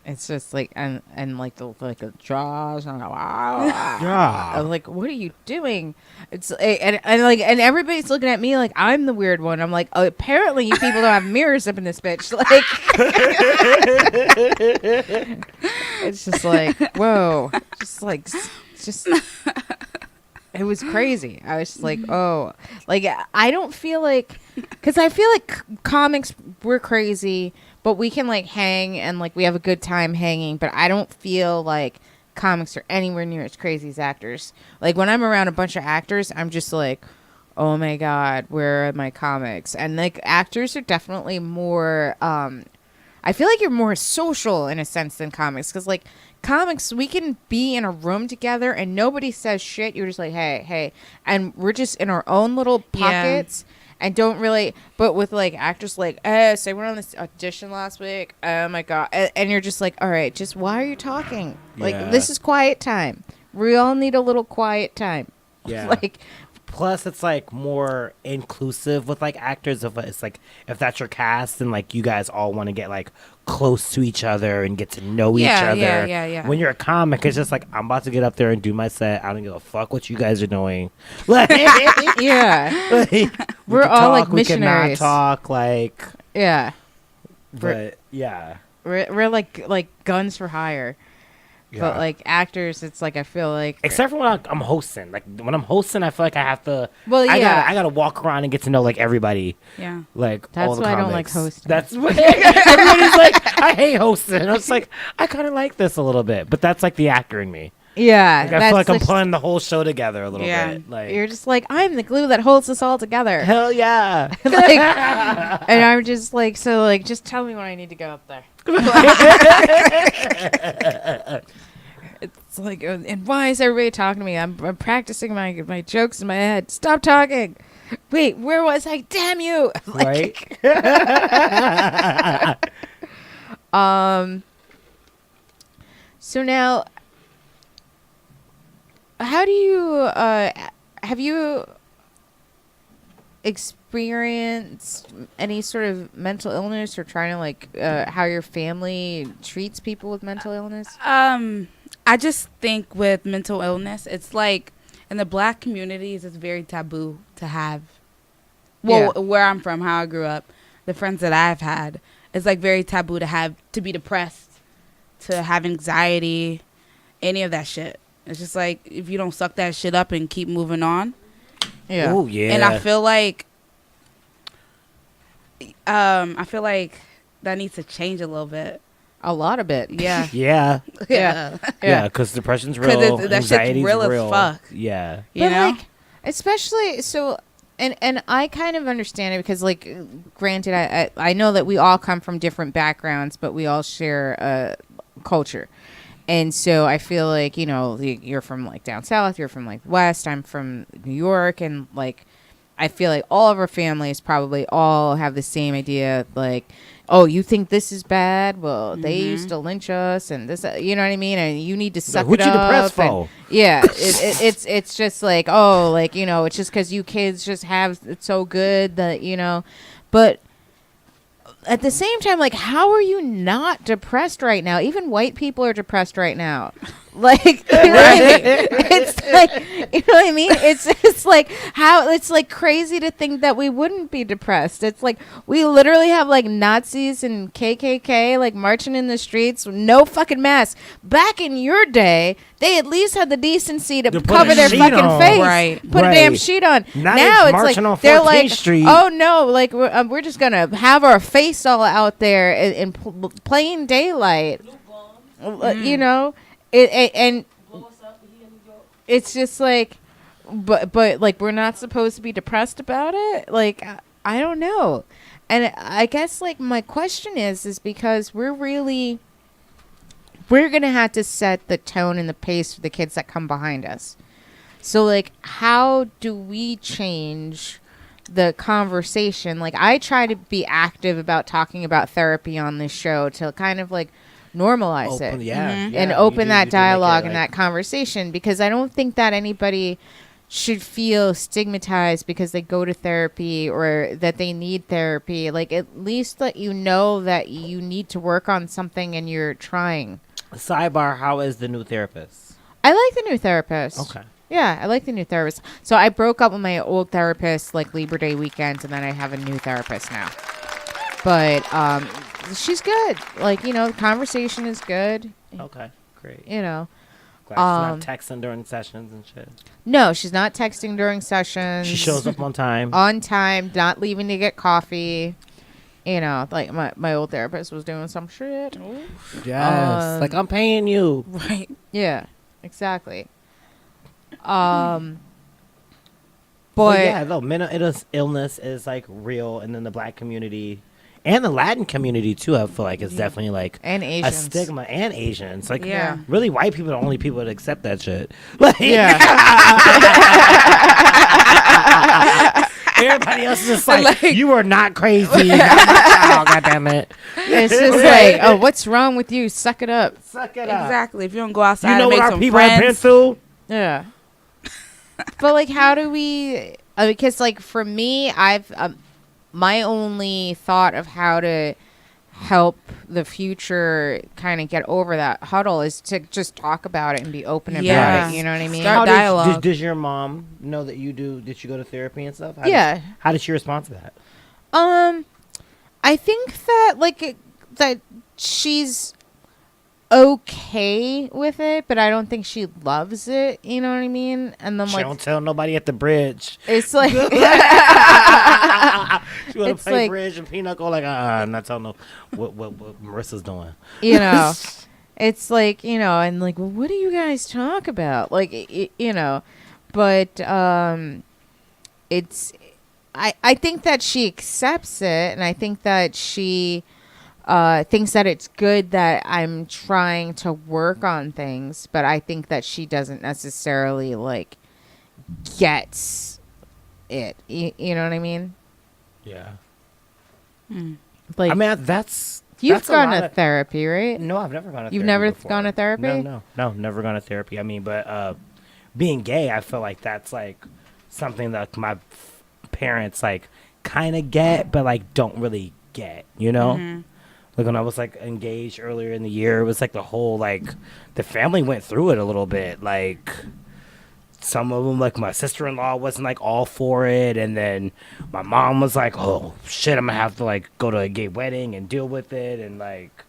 It's just like and like the jaws and wow. Yeah. I'm like, what are you doing? It's and everybody's looking at me like I'm the weird one. I'm like, oh, apparently you people don't have mirrors up in this bitch. Like, it's just like, whoa, just. It was crazy. I was just like, oh, like I don't feel like, because I feel like comics, we're crazy, but we can like hang and like we have a good time hanging. But I don't feel like comics are anywhere near as crazy as actors. Like when I'm around a bunch of actors, I'm just like, oh my God, where are my comics? And like actors are definitely more, I feel like you're more social in a sense than comics. Because like comics, we can be in a room together and nobody says shit. You're just like, hey. And we're just in our own little pockets. And don't really, but with like actors like, so I went on this audition last week. Oh my God. And you're just like, all right, just why are you talking? Like, Yeah. this is quiet time. We all need a little quiet time. Yeah. Like, Plus, it's like more inclusive with like actors. If it's like if that's your cast and like you guys all want to get like close to each other and get to know each other. Yeah. When you're a comic, it's just like I'm about to get up there and do my set. I don't give a fuck what you guys are doing. Like, yeah. like, we We're can all, like, talk, we cannot missionaries. talk, like, Yeah. but yeah. We're like guns for hire. But Yeah. like actors, it's like I feel like Except for when I'm hosting. Like when I'm hosting, I feel like I have to. Well, I yeah. gotta walk around and get to know like everybody. Yeah. Like That's all the why I don't like comics. hosting. That's what everybody's like. I hate hosting. And I was like, I kind of like this a little bit, but that's like the actor in me. yeah. Like, I feel like I'm just- pulling the whole show together a little Yeah. bit. Like You're just like I'm the glue that holds us all together. hell yeah. Like, and I'm just like, so like, just tell me when I need to go up there. It's like, and why is everybody talking to me? I'm practicing my jokes in my head. Stop talking. Wait, where was I? Damn you! Like, Right. So now, how do you have you experienced any sort of mental illness or trying to like how your family treats people with mental illness? I just think with mental illness, it's like in the black communities, it's very taboo to have. Well, Yeah. where I'm from, how I grew up, the friends that I've had, it's like very taboo to be depressed, to have anxiety, any of that shit. It's just like if you don't suck that shit up and keep moving on. Yeah. Oh yeah. And I feel like that needs to change a little bit. A lot of it. Yeah. Yeah. Yeah. Yeah. Because depression's 'Cause real. that shit's Anxiety's real as fuck. Yeah. You But know? like, especially so, and I kind of understand it because, like, granted, I know that we all come from different backgrounds, but we all share culture, and so I feel like you're from like down south, you're from like west, I'm from New York, and like I feel like all of our families probably all have the same idea, like, oh, you think this is bad? Well, they used to lynch us, and this, you know what I mean? And you need to suck What it you up. depressed and- for? yeah, it's just like, oh, like, it's just because you kids just have it so good that, but at the same time, like, how are you not depressed right now? Even white people are depressed right now. Like, you know what I mean? It's like, you know what I mean? It's like how it's like crazy to think that we wouldn't be depressed. It's like we literally have like Nazis and KKK like marching in the streets with no fucking mask. Back in your day, they at least had the decency to To put cover a their sheet fucking on. face, Right. put a damn Right. sheet on. Now Now they it's marching like on they're 14th like, Street. oh no, like we're just gonna have our face all out there in plain daylight. And it's just like, but like we're not supposed to be depressed about it. Like I don't know, and I guess like my question is because we're gonna have to set the tone and the pace for the kids that come behind us. So like, how do we change the conversation? Like, I try to be active about talking about therapy on this show to kind of like normalize Open, it. yeah, And yeah, open you do that make it, dialogue and like- that conversation, because I don't think that anybody should feel stigmatized because they go to therapy or that they need therapy. Like, at least let you know that you need to work on something and you're trying. Sidebar: how is the new therapist? I like the new therapist. Okay. Yeah, I like the new therapist. So I broke up with my old therapist like Labor Day weekend, and then I have a new therapist now. But she's good. Like, conversation is good. Okay. Great. You know. Glad she's not texting during sessions and shit. No, she's not texting during sessions. She shows up on time. On time, not leaving to get coffee. Like my old therapist was doing some shit. Yes. Like, I'm paying you. Right. Yeah, exactly. But yeah, no, mental illness is like real, and then the black community and the Latin community too, I feel like it's definitely like and a Asians. stigma, and Asians. Like, Yeah. really, white people are the only people that accept that shit. Like, everybody else is just like, you are not crazy. Not my child, God damn it. It's just like, oh, what's wrong with you? Suck it up. Suck it up. Exactly. If you don't go outside You know and what make our some people have been friends. through? Yeah. But like, how do we? Because like for me, I've my only thought of how to help the future kind of get over that huddle is to just talk about it and be open Yeah. about it. You know what I mean? Start How dialogue. does your mom know that you do? Did you go to therapy and stuff? Yeah. How did she respond to that? I think that like that she's okay with it, but I don't think she loves it. You know what I mean? And then She like don't tell nobody at the bridge. it's like She want to It's play like- bridge and Pinochle like I'm not telling no what Marissa's doing. you know, it's like, you know, and like, well, what do you guys talk about? Like, you know, but it's I think that she accepts it, and I think that she thinks that it's good that I'm trying to work on things, but I think that she doesn't necessarily like gets it. You know what I mean? Yeah. Like, I mean that's you've that's a gone lot to of- therapy, right? No, I've never gone to therapy. You've never before. gone to therapy? No, never gone to therapy. I mean, but being gay, I feel like that's like something that my parents like kind of get, but like don't really get, you know? Like when I was like engaged earlier in the year, it was like the whole like the family went through it a little bit. Like some of them, like my sister-in-law wasn't like all for it, and then my mom was like, "Oh shit, I'm gonna have to like go to a gay wedding and deal with it," and like,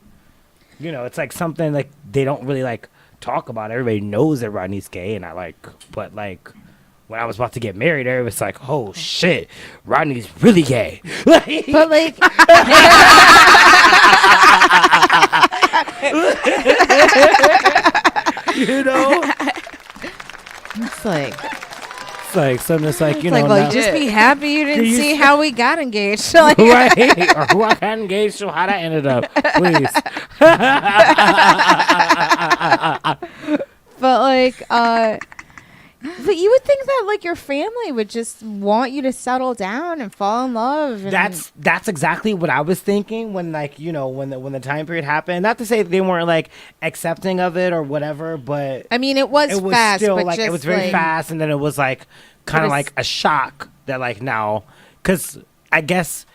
you know, it's like something like they don't really like talk about. Everybody knows that Rodney's gay, and I like, but like when I was about to get married, everybody was like, "Oh shit, Rodney's really gay." But like, You know, it's like, it's like something that's like you it's like, know, well, now- just be happy you didn't you see s- how we got engaged. Like, right, or who I got engaged to, how that ended up, please. but like, but you would think that like your family would just want you to settle down and fall in love. And That's exactly what I was thinking when like you know when the time period happened. Not to say they weren't like accepting of it or whatever, but I mean, it was fast, still but like just it was very like, fast, and then it was like kind of was- like a shock that like now, because I guess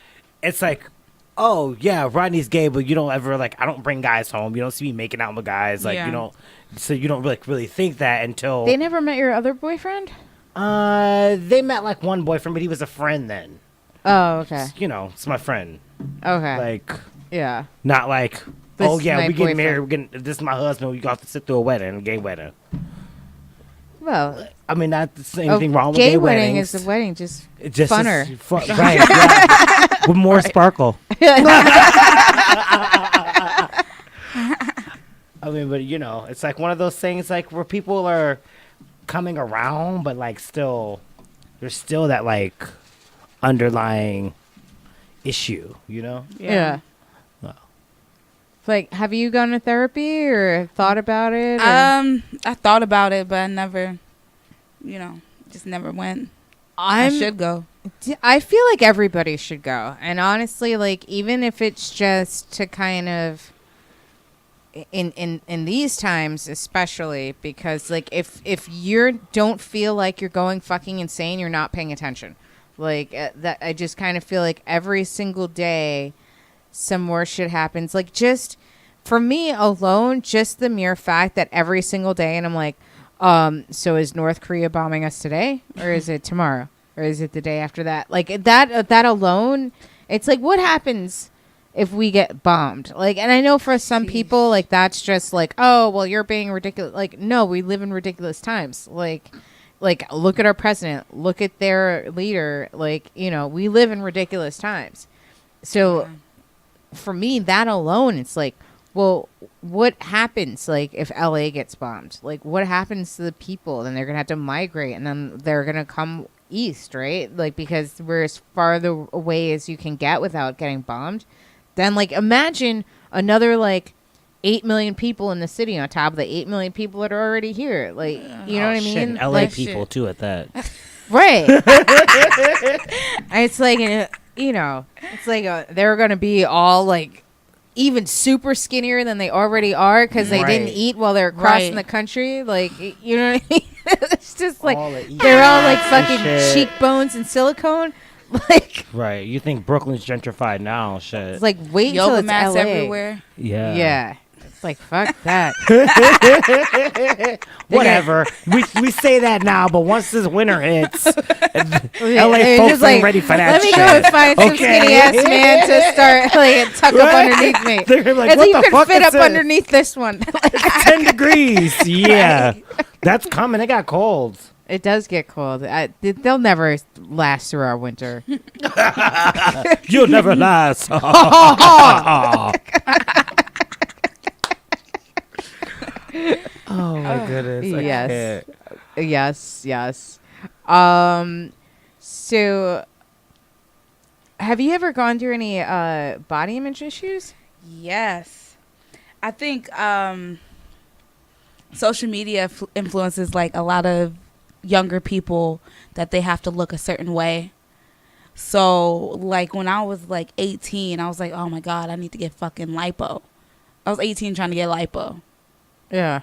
it's like, oh yeah, Rodney's gay, but you don't ever like I don't bring guys home. You don't see me making out with guys, like Yeah. you don't. So you don't really think that until They never met your other boyfriend? they met like one boyfriend, but he was a friend then. Oh, okay. You know, it's my friend. Okay. Like yeah. not like This oh is yeah, my we getting married. boyfriend. This is my husband. We got to sit through a wedding, a gay wedding. Well, I mean, not the a anything wrong with gay gay wedding weddings. is a wedding, just It's just funner. right? Yeah. With more sparkle. I mean, but you know, it's like one of those things like where people are coming around, but like still, there's still that like underlying issue, you know? Yeah. Wow. Like, have you gone to therapy or thought about it? Or? I thought about it, but I never, you know, just never went. I should go. I feel like everybody should go. And honestly, like, even if it's just to kind of in these times, especially because like if you don't feel like you're going fucking insane, you're not paying attention. Like that, I just kind of feel like every single day some more shit happens. Like, just for me alone, just the mere fact that every single day, and I'm like, so is North Korea bombing us today, or is it tomorrow, or is it the day after that? Like that alone, it's like, what happens if we get bombed? Like, and I know for some people, like, that's just like, oh, well, you're being ridiculous. Like, no, we live in ridiculous times. Like look at our president, look at their leader. Like, you know, we live in ridiculous times. So for me, that alone, it's like, well, what happens, like, if LA gets bombed? Like, what happens to the people? Then they're gonna have to migrate, and then they're gonna come east, right? Like, because we're as far away as you can get without getting bombed. Then, like, imagine another, like, 8 million people in the city on top of the 8 million people that are already here. Like, you know what I Shit, mean? and LA Like, people too at that. right. It's like, you know, it's like they're going to be all, like, even super skinnier than they already are because they didn't Right. eat while they're crossing Right. the country. Like, you know what I mean? It's just like, All the eating they're all, like, and fucking shit. cheekbones and silicone. Like, Right. You think Brooklyn's gentrified now? Shit. it's like, wait until Yoga it's mats LA. everywhere. yeah. Yeah. Like, fuck that. Whatever. We say that now, but once this winter hits, LA They're folks just ain't ready for that Let me shit. go and find some Okay? skinny ass man to start like tuck up underneath me. They're gonna be like, And what you the can fuck fit is up this? underneath this one. 10 degrees. Yeah. That's coming. It got cold. It does get cold. They'll never last through our winter. You'll never last. Oh my goodness. Yes. Yes. So have you ever gone through any body image issues? Yes. I think social media influences like a lot of younger people that they have to look a certain way. So like when I was like 18, I was like, oh my God, I need to get fucking lipo. I was 18 trying to get lipo. Yeah.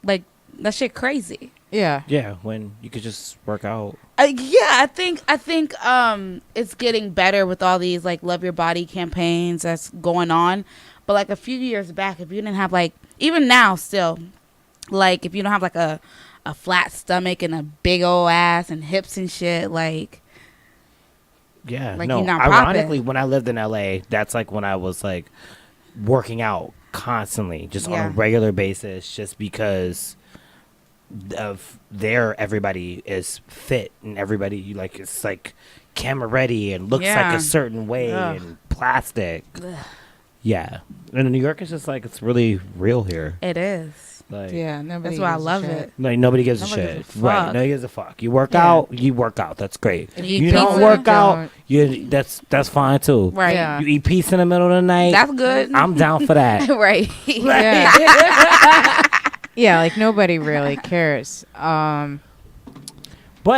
Like that shit crazy. Yeah. Yeah, when you could just work out. Yeah, I think it's getting better with all these like love your body campaigns that's going on. But like a few years back, if you didn't have like, even now still, like if you don't have like a flat stomach and a big old ass and hips and shit, like Yeah, like no. you're not Ironically, popping. when I lived in LA, that's like when I was like working out constantly, just on Yeah. a regular basis, just because of everybody is fit and everybody like it's like camera ready and looks like Yeah. a certain way Ugh. and plastic. Yeah, and in New York, it's just like it's really real here. it is. Like, Yeah, nobody. That's why I gives a love shit. it. like nobody gives Nobody a gives shit, a right? fuck. Nobody gives a fuck. You work Yeah. out, you work out. That's great. And eat You don't pizza. work out, Don't. you that's fine too. Right. Yeah. You eat pizza in the middle of the night. That's good. I'm down for that. right. Yeah. Yeah, like nobody really cares. But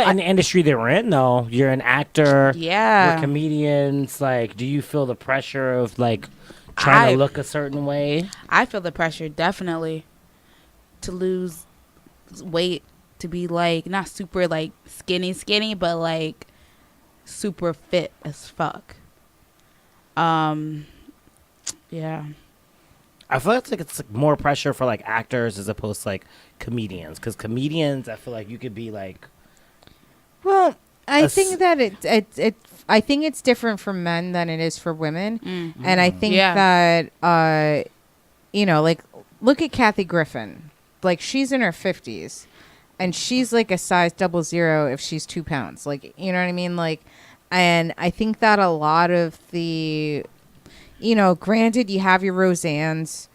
in the industry that we're in, though, you're an actor. Yeah. We're comedians. Like, do you feel the pressure of like trying to look a certain way? I feel the pressure definitely to lose weight, to be like not super like skinny, but like super fit as fuck. Yeah. I feel like it's like more pressure for like actors as opposed to like comedians. Because comedians, I feel like you could be like, Well, I A think s- that I think it's different for men than it is for women, and I think Yeah. that you know, like look at Kathy Griffin, like she's in her 50s, and she's like a size 00 if she's 2 pounds, like you know what I mean, like, and I think that a lot of the, you know, granted you have your Roseannes,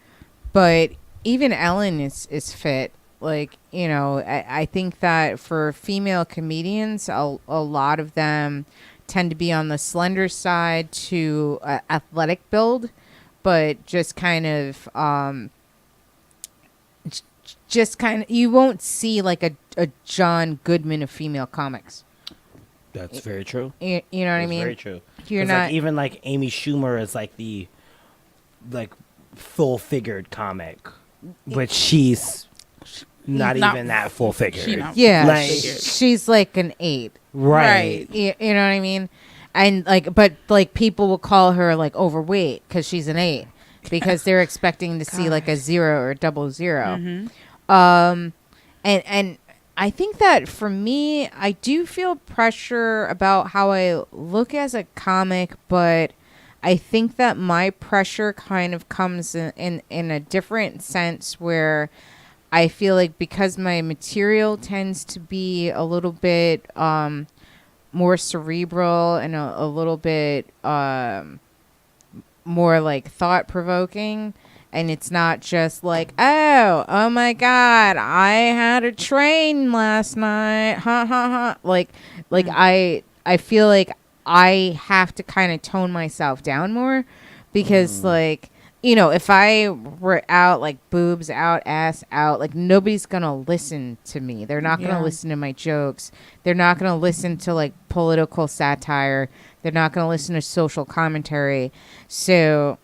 but even Ellen is fit. Like, you know, I think that for female comedians, a lot of them tend to be on the slender side to athletic build, but just kind of, you won't see like a John Goodman of female comics. that's very true. You know what I That's mean? very true. You're 'Cause, not like, even like Amy Schumer is like the like full figured comic, but she's not not- even that full figured. she not- Yeah, Like- she's like an 8. Right. You know what I mean? And like, but like people will call her like overweight because she's an 8 because they're expecting to see like a 0 or 00. And I think that for me, I do feel pressure about how I look as a comic, but I think that my pressure kind of comes in a different sense where I feel like because my material tends to be a little bit more cerebral and a little bit more like thought-provoking, and it's not just like, oh my God, I had a train last night, ha ha ha. Like I feel like I have to kind of tone myself down more because like, you know, if I were out like boobs out, ass out, like nobody's gonna listen to me. They're not gonna Yeah. listen to my jokes. They're not gonna listen to like political satire. They're not gonna listen to social commentary. So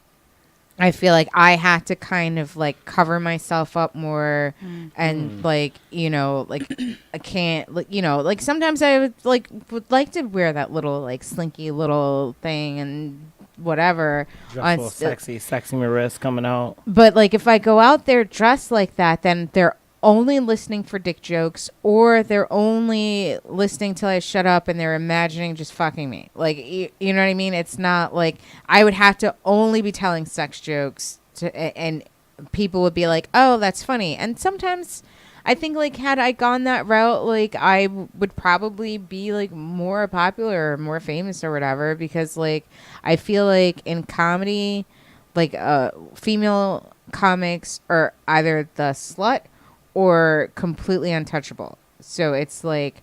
I feel like I had to kind of like cover myself up more and like, you know, like I can't, like, you know, like sometimes I would like to wear that little like slinky little thing and whatever. Dressful, sexy Marissa coming out. But like if I go out there dressed like that, then they're only listening for dick jokes, or they're only listening till I shut up and they're imagining just fucking me. Like, you know what I mean? It's not like I would have to only be telling sex jokes and people would be like, oh, that's funny. And sometimes I think like had I gone that route, like I would probably be like more popular or more famous or whatever, because like I feel like in comedy, like female comics are either the slut or completely untouchable. So it's like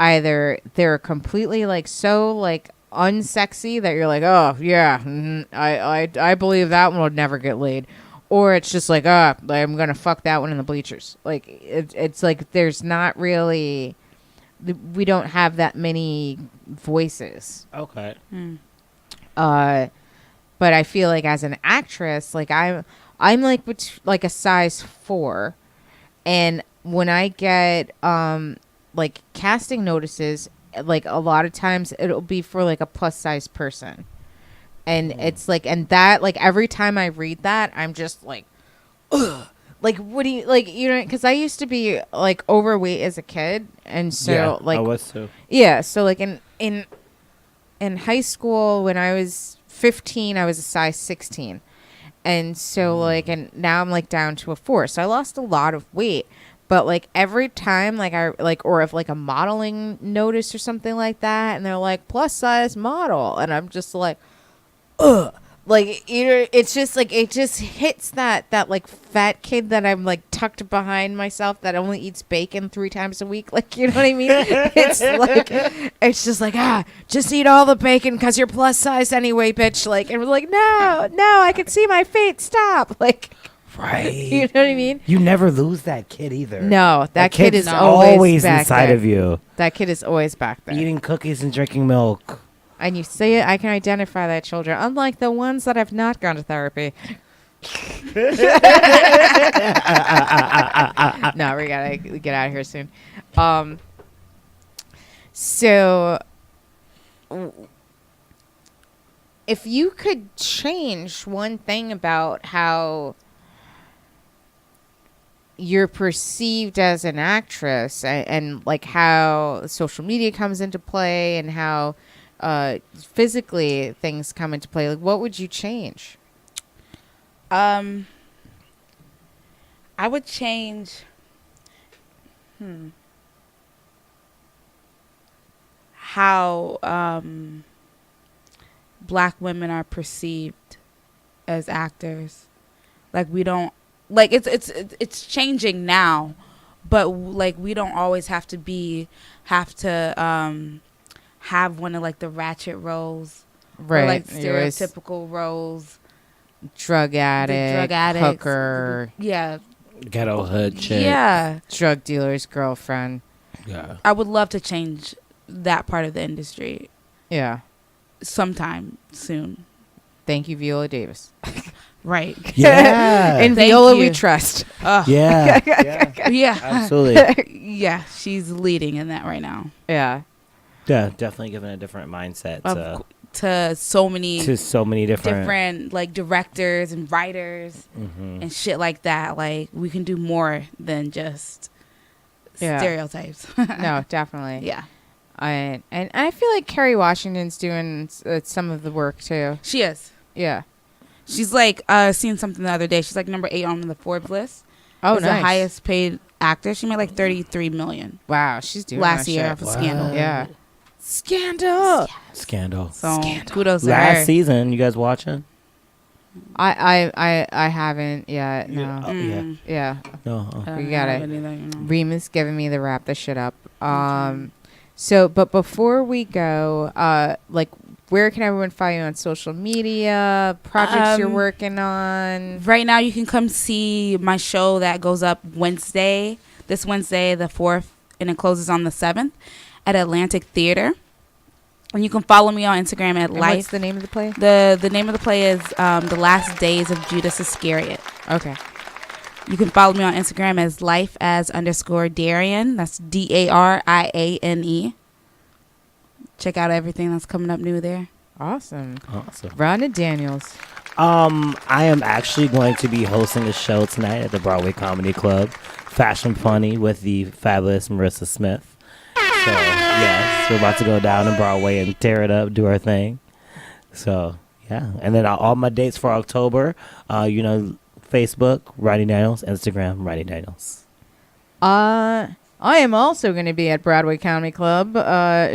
either they're completely like so like unsexy that you're like, oh yeah, I believe that one would never get laid, or it's just like, I'm gonna fuck that one in the bleachers. Like it's like there's not really, we don't have that many voices. Okay. But I feel like as an actress, like I'm like like a size 4. And when I get like casting notices, like a lot of times it'll be for like a plus size person. And it's like, and that like every time I read that, I'm just like, ugh. Like, what do you like, you know, because I used to be like overweight as a kid. And so like, I was too. Yeah. So like in high school, when I was 15, I was a size 16. And so like, and now I'm like down to a 4. So I lost a lot of weight, but like every time like I like, or if like a modeling notice or something like that, and they're like plus size model, and I'm just like, ugh. Like, you know, it's just like, it just hits that like fat kid that I'm like tucked behind myself that only eats bacon 3 times a week. Like, you know what I mean? It's like, it's just like, just eat all the bacon because you're plus size anyway, bitch. Like, and we're like, no, I can see my fate. Stop. Like, right. You know what I mean? You never lose that kid either. No, that kid is always back inside there. of you. That kid is always back there. Eating cookies and drinking milk. And you see it, I can identify that children, unlike the ones that have not gone to therapy. No, we gotta get out of here soon. So, if you could change one thing about how you're perceived as an actress, and like how social media comes into play, and how physically things come into play, like what would you change? I would change how black women are perceived as actors. Like we don't, like it's changing now, but like we don't always have to have one of like the ratchet roles, Right? or like stereotypical roles. Drug addict, hooker, yeah, ghetto hood chick, yeah, drug dealer's girlfriend. Yeah, I would love to change that part of the industry. Yeah, sometime soon. Thank you, Viola Davis. Right. Yeah. And Thank Viola you. we trust. Yeah. Yeah. Absolutely. Yeah, she's leading in that right now. Yeah. Yeah, definitely giving a different mindset to so many different like directors and writers and shit like that. Like we can do more than just stereotypes. No, definitely. Yeah. And I feel like Kerry Washington's doing some of the work too. She is. Yeah. She's like seen something the other day. She's like number 8 on the Forbes list. Oh, nice. nice. The highest paid actor. She made like $33 million. Wow, she's doing last that year shit. off of Scandal. Yeah. Scandal. So Scandal. kudos to Last her. season, you guys watching? I haven't yet. No. Yeah. Yeah. No. We got it. Reema's giving me the wrap this shit up. So, but before we go, like, where can everyone find you on social media? Projects you're working on? Right now, you can come see my show that goes up this Wednesday, the 4th, and it closes on the 7th at Atlantic Theater. And you can follow me on Instagram at Life. What's the name of the play? The name of the play is The Last Days of Judas Iscariot. Okay. You can follow me on Instagram as life_Darian. That's Dariane. Check out everything that's coming up new there. Awesome. Awesome. Rhonda Daniels. I am actually going to be hosting a show tonight at the Broadway Comedy Club, Fashion Funny, with the fabulous Marissa Smith. So, yes, we're about to go down to Broadway and tear it up, do our thing. So, yeah. And then all my dates for October, Facebook, Ronnie Daniels, Instagram, Ronnie Daniels. I am also going to be at Broadway Comedy Club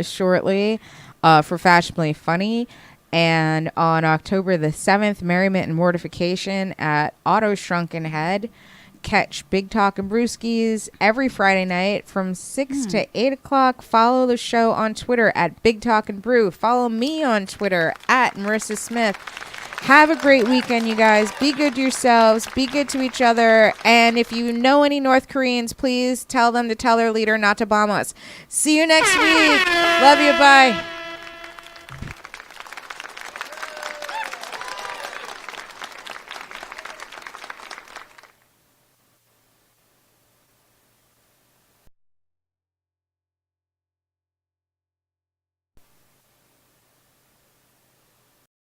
shortly for Fashionably Funny. And on October the 7th, Merriment and Mortification at Auto Shrunken Head. Catch Big Talk and Brewskies every Friday night from 6 to 8 o'clock. Follow the show on Twitter at Big Talk and Brew. Follow me on Twitter at Marissa Smith. Have a great weekend, you guys. Be good to yourselves. Be good to each other. And if you know any North Koreans, please tell them to tell their leader not to bomb us. See you next week. Love you. Bye.